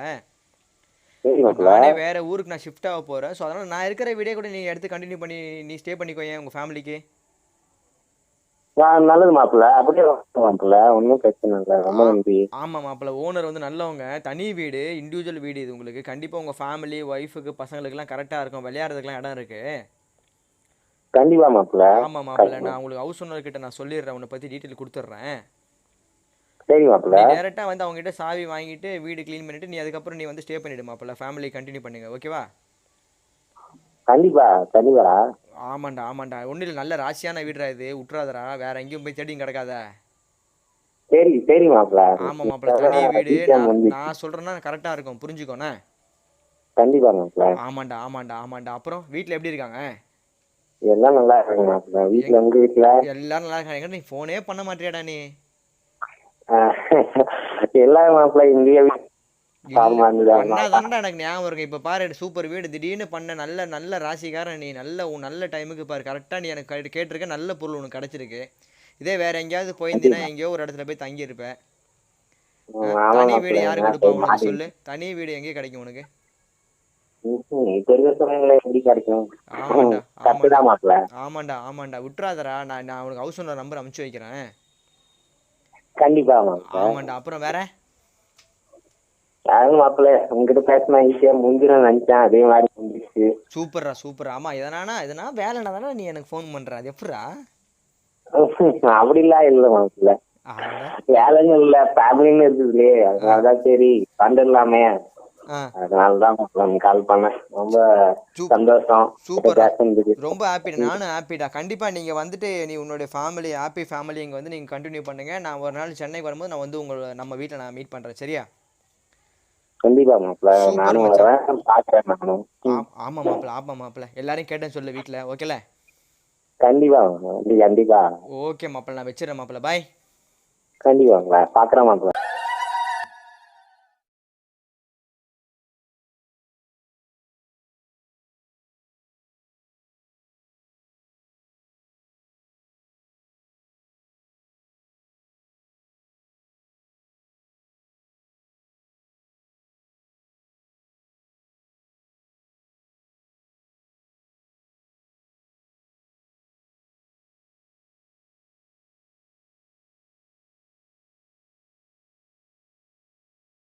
சரி மாப்பிள்ள. நானே வேறு ஊருக்கு நான் ஷிஃப்ட் ஆக போகிறேன். ஸோ அதனால் நான் இருக்கிற வீடியோ கூட நீ எடுத்து கண்டினியூ பண்ணி நீ ஸ்டே பண்ணிக்கோ ஏன் உங்கள் ஃபேமிலிக்கு. நல்லது மாப்பிள்ள, அப்படியே மாப்பிள்ள, ஒன்றும் பிரச்சனை இல்லை. ரொம்ப நன்றி. ஆமாம் மாப்பிள்ள, ஓனர் வந்து நல்லவங்க. தனி வீடு, இண்டிவிஜுவல் வீடு இது உங்களுக்கு. கண்டிப்பாக உங்கள் ஃபேமிலி ஒய்ஃபுக்கு பசங்களுக்குலாம் கரெக்டாக இருக்கும், விளையாடுறதுக்குலாம் இடம் இருக்குது. கண்டிப்பா மாப்பிள்ள. ஆமாம் மாப்பிள்ள, நான் உங்களுக்கு ஹவுஸ் ஓனர்கிட்ட நான் சொல்லிடுறேன், உன்னை பற்றி டீட்டெயில் கொடுத்துட்றேன். சரி மாப்பிள்ள. நீ டேரெக்டாக வந்து அவங்ககிட்ட சாவி வாங்கிட்டு வீடு க்ளீன் பண்ணிவிட்டு நீ அதுக்கப்புறம் நீ வந்து ஸ்டே பண்ணிவிடு மாப்பிள்ள. ஃபேமிலி கண்டினியூ பண்ணுங்க, ஓகேவா? கண்டிப்பா கண்டிப்பா. ஆமாண்டா ஒன்றும் இல்லை, நல்ல ராசியான வீடுறா இது, விட்றாதரா, வேற எங்கேயும் போய் தேடியும் கிடக்காத. சரி மாப்பிள்ள. ஆமாம் மாப்பிள்ள, தனி வீடு. நான் சொல்கிறேன்னா கரெக்டாக இருக்கும், புரிஞ்சுக்கோண்ணே. கண்டிப்பா மாப்பிள்ள. ஆமாண்டா. அப்புறம் வீட்டில் எப்படி இருக்காங்க? எல்லாம் நல்லா இருக்காங்க மாப்பிள்ள. வீட்டில் உங்க வீட்டில் எல்லாரும் நல்லா இருக்காங்க. நீ ஃபோனே பண்ண மாட்டியாடா நீ? எல்லாம் மாப்பிள்ள இந்தியா பண்ணாதானடா எனக்கு ஞாபகம் இருக்கு. இப்போ பாரு, சூப்பர் வீடு திடீர்னு பண்ண, நல்ல ராசிக்காரன் நீ. நல்ல டைமுக்கு பாரு, கரெக்டாக நீ எனக்கு கேட்டிருக்க, நல்ல பொருள் உனக்கு கிடச்சிருக்கு. இதே வேற எங்கேயாவது போயிருந்தீங்கன்னா எங்கேயோ ஒரு இடத்துல போய் தங்கியிருப்ப. தனி வீடு யாரு கொடுப்பா உனக்கு சொல்லு? தனி வீடு எங்கேயும் கிடைக்கும் உனக்கு? எப்படி கிடைக்கும்? ஆமாண்டா விட்டுறாதரா. நான் உனக்கு ஹவுஸ் ஓனர் நம்பர் அனுப்பிச்சு வைக்கிறேன். கண்டிப்பா. ஆமாண்டா. அப்புறம் வேற மாப்பிள்ள உங்ககிட்ட பேசினா ஈஸியா முடிஞ்சிடும் நினைச்சேன், அதே மாதிரி முடிஞ்சிச்சு. சூப்பரா. ஆமா, எதனா வேலைனா தானே நீ எனக்கு ஃபோன் பண்ற? அது எப்படா? அப்படிலாம் இல்லை மாப்பிள்ள, வேலைன்னு இல்லை, ஃபேமிலின்னு இருக்குது இல்லையே, அதனாலதான் சரி வந்துடலாமே, அதனாலதான் கால் பண்ணேன். ரொம்ப சந்தோஷம். சூப்பர், ரொம்ப ஹாப்பிடா. நானும் ஹாப்பிடா. கண்டிப்பா நீங்க வந்துட்டு நீ உன்னோட ஃபேமிலி ஹாப்பி ஃபேமிலி இங்க வந்து நீங்க கண்டினியூ பண்ணுங்க. நான் ஒரு நாள் சென்னைக்கு வரும்போது நான் வந்து நம்ம வீட்டில் நான் மீட் பண்றேன், சரியா? கண்டிப்பா மாப்பிள்ள, நானும் வரேன், பாக்குறேன் நானும். ஆமா மாப்பிள்ள எல்லாரையும் கேட்டேன்னு சொல்லு வீட்டில், ஓகேல? கண்டிப்பா. ஓகே மாப்பிள்ள, நான் வச்சிடறேன் மாப்பிள்ள, பாய். கண்டிப்பா பாக்குறேன் மாப்பிள்ள.